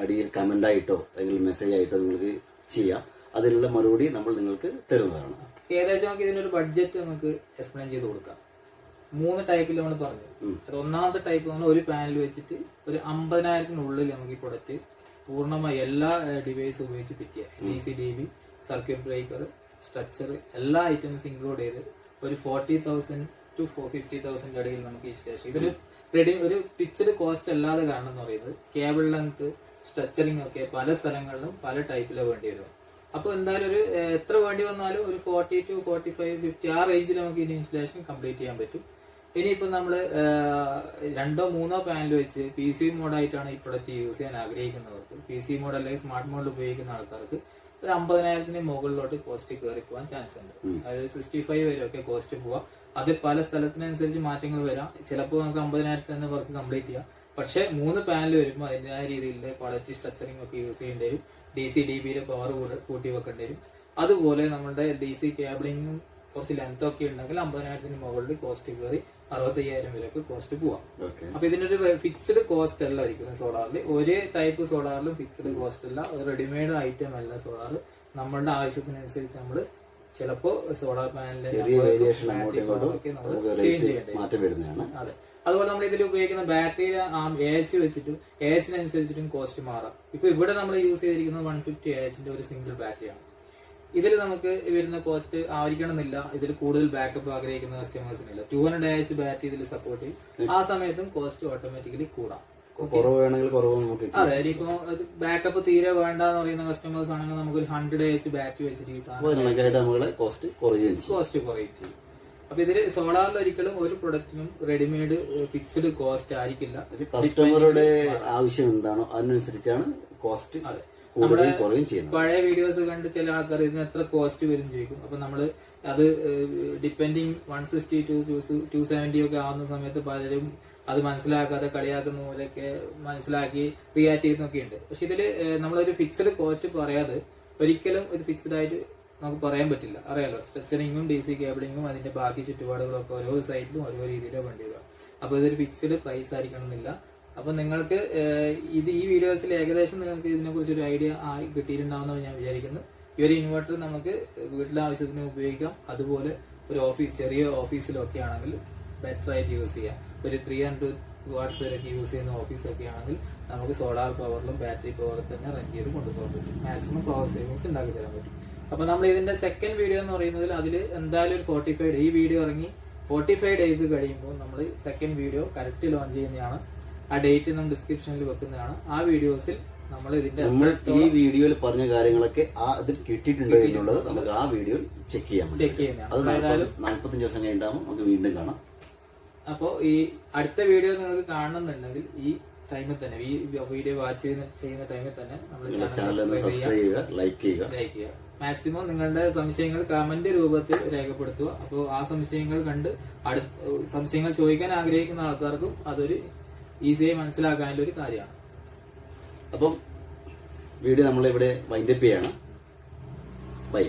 അടിയിൽ കമന്റ് ആയിട്ടോ അല്ലെങ്കിൽ മെസ്സേജ് ആയിട്ടോ നിങ്ങൾക്ക് ചെയ്യാം. അതിനുള്ള മറുപടി നമ്മൾ നിങ്ങൾക്ക് തരുന്നതാണ്. ഏകദേശം നമുക്ക് ഇതിനൊരു ബഡ്ജറ്റ് നമുക്ക് എക്സ്പ്ലെയിൻ ചെയ്ത് കൊടുക്കാം. 3 ടൈപ്പിൽ നമ്മൾ പറഞ്ഞു. ഒന്നാമത്തെ ടൈപ്പ് നമ്മൾ ഒരു പാനൽ വെച്ചിട്ട് ഒരു 50,000-നുള്ളിൽ നമുക്ക് ഈ പ്രൊഡക്റ്റ് പൂർണ്ണമായി എല്ലാ ഡിവൈസ് ഉപയോഗിച്ച് ഫിറ്റ് ചെയ്യാം. DC DB, circuit breaker, structure എല്ലാ ഐറ്റംസ് ഇൻക്ലൂഡ് ചെയ്ത് ഒരു 40,000 to 50,000 ഇടയിൽ നമുക്ക് ഇൻസ്റ്റലേഷൻ. ഇതൊരു ഒരു ഫിക്സ്ഡ് കോസ്റ്റ് അല്ലാതെ കാരണം എന്ന് പറയുന്നത് കേബിൾ ലെങ്ത്, സ്ട്രക്ചറിങ് ഒക്കെ പല സ്ഥലങ്ങളിലും പല ടൈപ്പിലോ വേണ്ടി വരും. അപ്പോൾ എന്തായാലും ഒരു എത്ര വേണ്ടി വന്നാലും ഒരു 40 to 45, 50 ആ റേഞ്ചിൽ നമുക്ക് ഇതിന്റെ ഇൻസ്റ്റലേഷൻ കംപ്ലീറ്റ് ചെയ്യാൻ പറ്റും. ഇനിയിപ്പോ നമ്മള് 2 or 3 പാനൽ വെച്ച് PCU മോഡായിട്ടാണ് ഈ പ്രൊഡക്റ്റ് യൂസ് ചെയ്യാൻ ആഗ്രഹിക്കുന്നവർക്ക്, PCU മോഡ് അല്ലെങ്കിൽ സ്മാർട്ട് മോഡിൽ ഉപയോഗിക്കുന്ന ആൾക്കാർക്ക് ഒരു 50,000 മുകളിലോട്ട് കോസ്റ്റ് കയറി പോകാൻ ചാൻസ് ഉണ്ട്. അതായത് 65 വരെ ഒക്കെ കോസ്റ്റ് പോവാം. അത് പല സ്ഥലത്തിനനുസരിച്ച് മാറ്റങ്ങൾ വരാം. ചിലപ്പോൾ നമുക്ക് 50,000 തന്നെ വർക്ക് കംപ്ലീറ്റ് ചെയ്യാം. പക്ഷെ 3 പാനൽ വരുമ്പോൾ അതിൻ്റെതായ രീതിയിലുള്ള ക്വാളിറ്റി സ്ട്രക്ചറിങ് ഒക്കെ യൂസ് ചെയ്യേണ്ടി വരും. DC DBയുടെ പവർ കൂട്ടി വെക്കേണ്ടി വരും. അതുപോലെ നമ്മുടെ DC കേബിളിങ്ങും കുറച്ച് ലെങ്ത് ഒക്കെ ഉണ്ടെങ്കിൽ 50,000 മുകളിൽ കോസ്റ്റ് കയറി 65,000 വരെയൊക്കെ കോസ്റ്റ് പോവാം. അപ്പൊ ഇതിനൊരു ഫിക്സ്ഡ് കോസ്റ്റ് അല്ല ഒരിക്കലും സോളാറിൽ. ഒരേ ടൈപ്പ് സോളാറിലും ഫിക്സ്ഡ് കോസ്റ്റ് അല്ല. റെഡിമെയ്ഡ് ഐറ്റം അല്ല സോളാർ. നമ്മളുടെ ആവശ്യത്തിനനുസരിച്ച് നമ്മൾ ചിലപ്പോ സോളാർ പാനലിന്റെ ചേഞ്ച് ചെയ്യേണ്ടി. അതെ. അതുപോലെ നമ്മൾ ഇതിൽ ഉപയോഗിക്കുന്ന ബാറ്ററിയുടെ AH വെച്ചിട്ടും AHനനുസരിച്ചിട്ടും കോസ്റ്റ് മാറാം. ഇപ്പൊ ഇവിടെ നമ്മൾ യൂസ് ചെയ്തിരിക്കുന്നത് 150 AHന്റെ ഒരു സിംഗിൾ ബാറ്ററിയാണ്. ഇതിൽ നമുക്ക് വരുന്ന കോസ്റ്റ് ആയിരിക്കണമെന്നില്ല. ഇതിൽ കൂടുതൽ ബാക്കപ്പ് ആഗ്രഹിക്കുന്ന കസ്റ്റമേഴ്സിനില്ല. 200 AH ബാറ്ററി ഇതിൽ സപ്പോർട്ട് ചെയ്യും. ആ സമയത്തും കോസ്റ്റ് ഓട്ടോമാറ്റിക്കലി കൂടാം. അതെ. ഇനിയിപ്പോ ബാക്കപ്പ് തീരെ വേണ്ട എന്ന് പറയുന്ന കസ്റ്റമേഴ്സ് ആണെങ്കിൽ നമുക്ക് 100 AH ബാറ്ററി വെച്ചിട്ട് ഈ സാധനം കോസ്റ്റ് കുറയുകയും ചെയ്യും. അപ്പൊ ഇതില് സോളാറിൽ ഒരിക്കലും ഒരു പ്രൊഡക്റ്റിനും റെഡിമെയ്ഡ് ഫിക്സ്ഡ് കോസ്റ്റ് ആയിരിക്കില്ല. കസ്റ്റമറുടെ ആവശ്യം എന്താണോ അതിനനുസരിച്ചാണ് കോസ്റ്റ്. നമ്മുടെ പഴയ വീഡിയോസ് കണ്ട് ചില ആൾക്കാർ ഇതിന് എത്ര കോസ്റ്റ് വരും ചോദിക്കും. അപ്പൊ നമ്മള് അത് ഡിപ്പെൻഡിങ് 160 to 270 ഒക്കെ ആവുന്ന സമയത്ത് പലരും അത് മനസ്സിലാക്കാതെ കളിയാക്കുന്ന പോലെയൊക്കെ മനസ്സിലാക്കി റിയാക്ട് ചെയ്യുന്നൊക്കെ ഉണ്ട്. പക്ഷെ ഇതില് നമ്മളൊരു ഫിക്സ്ഡ് കോസ്റ്റ് പറയാതെ ഒരിക്കലും ഒരു ഫിക്സ്ഡ് ആയിട്ട് നമുക്ക് പറയാൻ പറ്റില്ല. അറിയാലോ, സ്ട്രെച്ചറിങ്ങും DC കേബിളിങ്ങും അതിന്റെ ബാക്കി ചുറ്റുപാടുകളും ഒക്കെ ഓരോ സൈറ്റിലും ഓരോ രീതിയിലാണ് വണ്ടി വരിക. അപ്പൊ ഇതൊരു ഫിക്സ്ഡ് പ്രൈസ് ആയിരിക്കണമെന്നില്ല. അപ്പൊ നിങ്ങൾക്ക് ഈ വീഡിയോസിൽ ഏകദേശം നിങ്ങൾക്ക് ഇതിനെ കുറിച്ച് ഒരു ഐഡിയ കിട്ടിയിട്ടുണ്ടാവുമെന്ന് ഞാൻ വിചാരിക്കുന്നു. ഈ ഒരു ഇൻവെർട്ടർ നമുക്ക് വീട്ടിലെ ആവശ്യത്തിന് ഉപയോഗിക്കാം. അതുപോലെ ഒരു ചെറിയ ഓഫീസിലൊക്കെ ആണെങ്കിൽ ബെറ്റർ ആയിട്ട് യൂസ് ചെയ്യാം. ഒരു 300 വാട്ട്സ് വരെയൊക്കെ യൂസ് ചെയ്യുന്ന ഓഫീസൊക്കെ ആണെങ്കിൽ നമുക്ക് സോളാർ പവറിലും ബാറ്ററി പവറിൽ തന്നെ റൺ ചെയ്ത് കൊണ്ടുപോകാൻ പറ്റും. മാക്സിമം പവർ സേവിങ്സ് ഉണ്ടാക്കി തരാൻ പറ്റും. അപ്പൊ നമ്മൾ ഇതിന്റെ സെക്കൻഡ് വീഡിയോ എന്ന് പറയുന്നതിൽ അതിൽ എന്തായാലും ഒരു 45 ഈ വീഡിയോ ഇറങ്ങി 45 ഡേയ്സ് കഴിയുമ്പോൾ നമ്മൾ സെക്കൻഡ് വീഡിയോ കറക്റ്റ് ലോഞ്ച് ചെയ്യുന്നതാണ്. ആ ഡേറ്റ് നമ്മൾ ഡിസ്ക്രിപ്ഷനിൽ വെക്കുന്നതാണ്. ആ വീഡിയോസിൽ നമ്മൾ ഈ വീഡിയോയിൽ പറഞ്ഞ കാര്യങ്ങളൊക്കെ അതിൽ കിട്ടിയിട്ടുണ്ടോ എന്നുള്ളത് നമുക്ക് ആ വീഡിയോ ചെക്ക് ചെയ്യാം. അത് 45 ദിവസം കഴിഞ്ഞാകുമ്പോൾ നമുക്ക് വീണ്ടും കാണാം. അപ്പോൾ ഈ അടുത്ത വീഡിയോ നിങ്ങൾക്ക് കാണണമെന്നുണ്ടെങ്കിൽ ഈ ടൈമിൽ തന്നെ ഈ വീഡിയോ വാച്ച് ചെയ്യുന്ന ടൈമിൽ തന്നെ നമ്മൾ ചാനൽ സബ്സ്ക്രൈബ് ചെയ്യുക, ലൈക്ക് ചെയ്യുക. മാക്സിമം നിങ്ങളുടെ സംശയങ്ങൾ കമന്റ് രൂപത്തിൽ രേഖപ്പെടുത്തുക. അപ്പോൾ ആ സംശയങ്ങൾ കണ്ട് സംശയങ്ങൾ ചോദിക്കാൻ ആഗ്രഹിക്കുന്ന ആൾക്കാർക്കും അതൊരു ഈസിയായി മനസ്സിലാക്കാനുള്ള ഒരു കാര്യമാണ്. അപ്പം വീഡിയോ നമ്മളിവിടെ വൈൻഡപ്പ് ചെയ്യണം. ബൈ.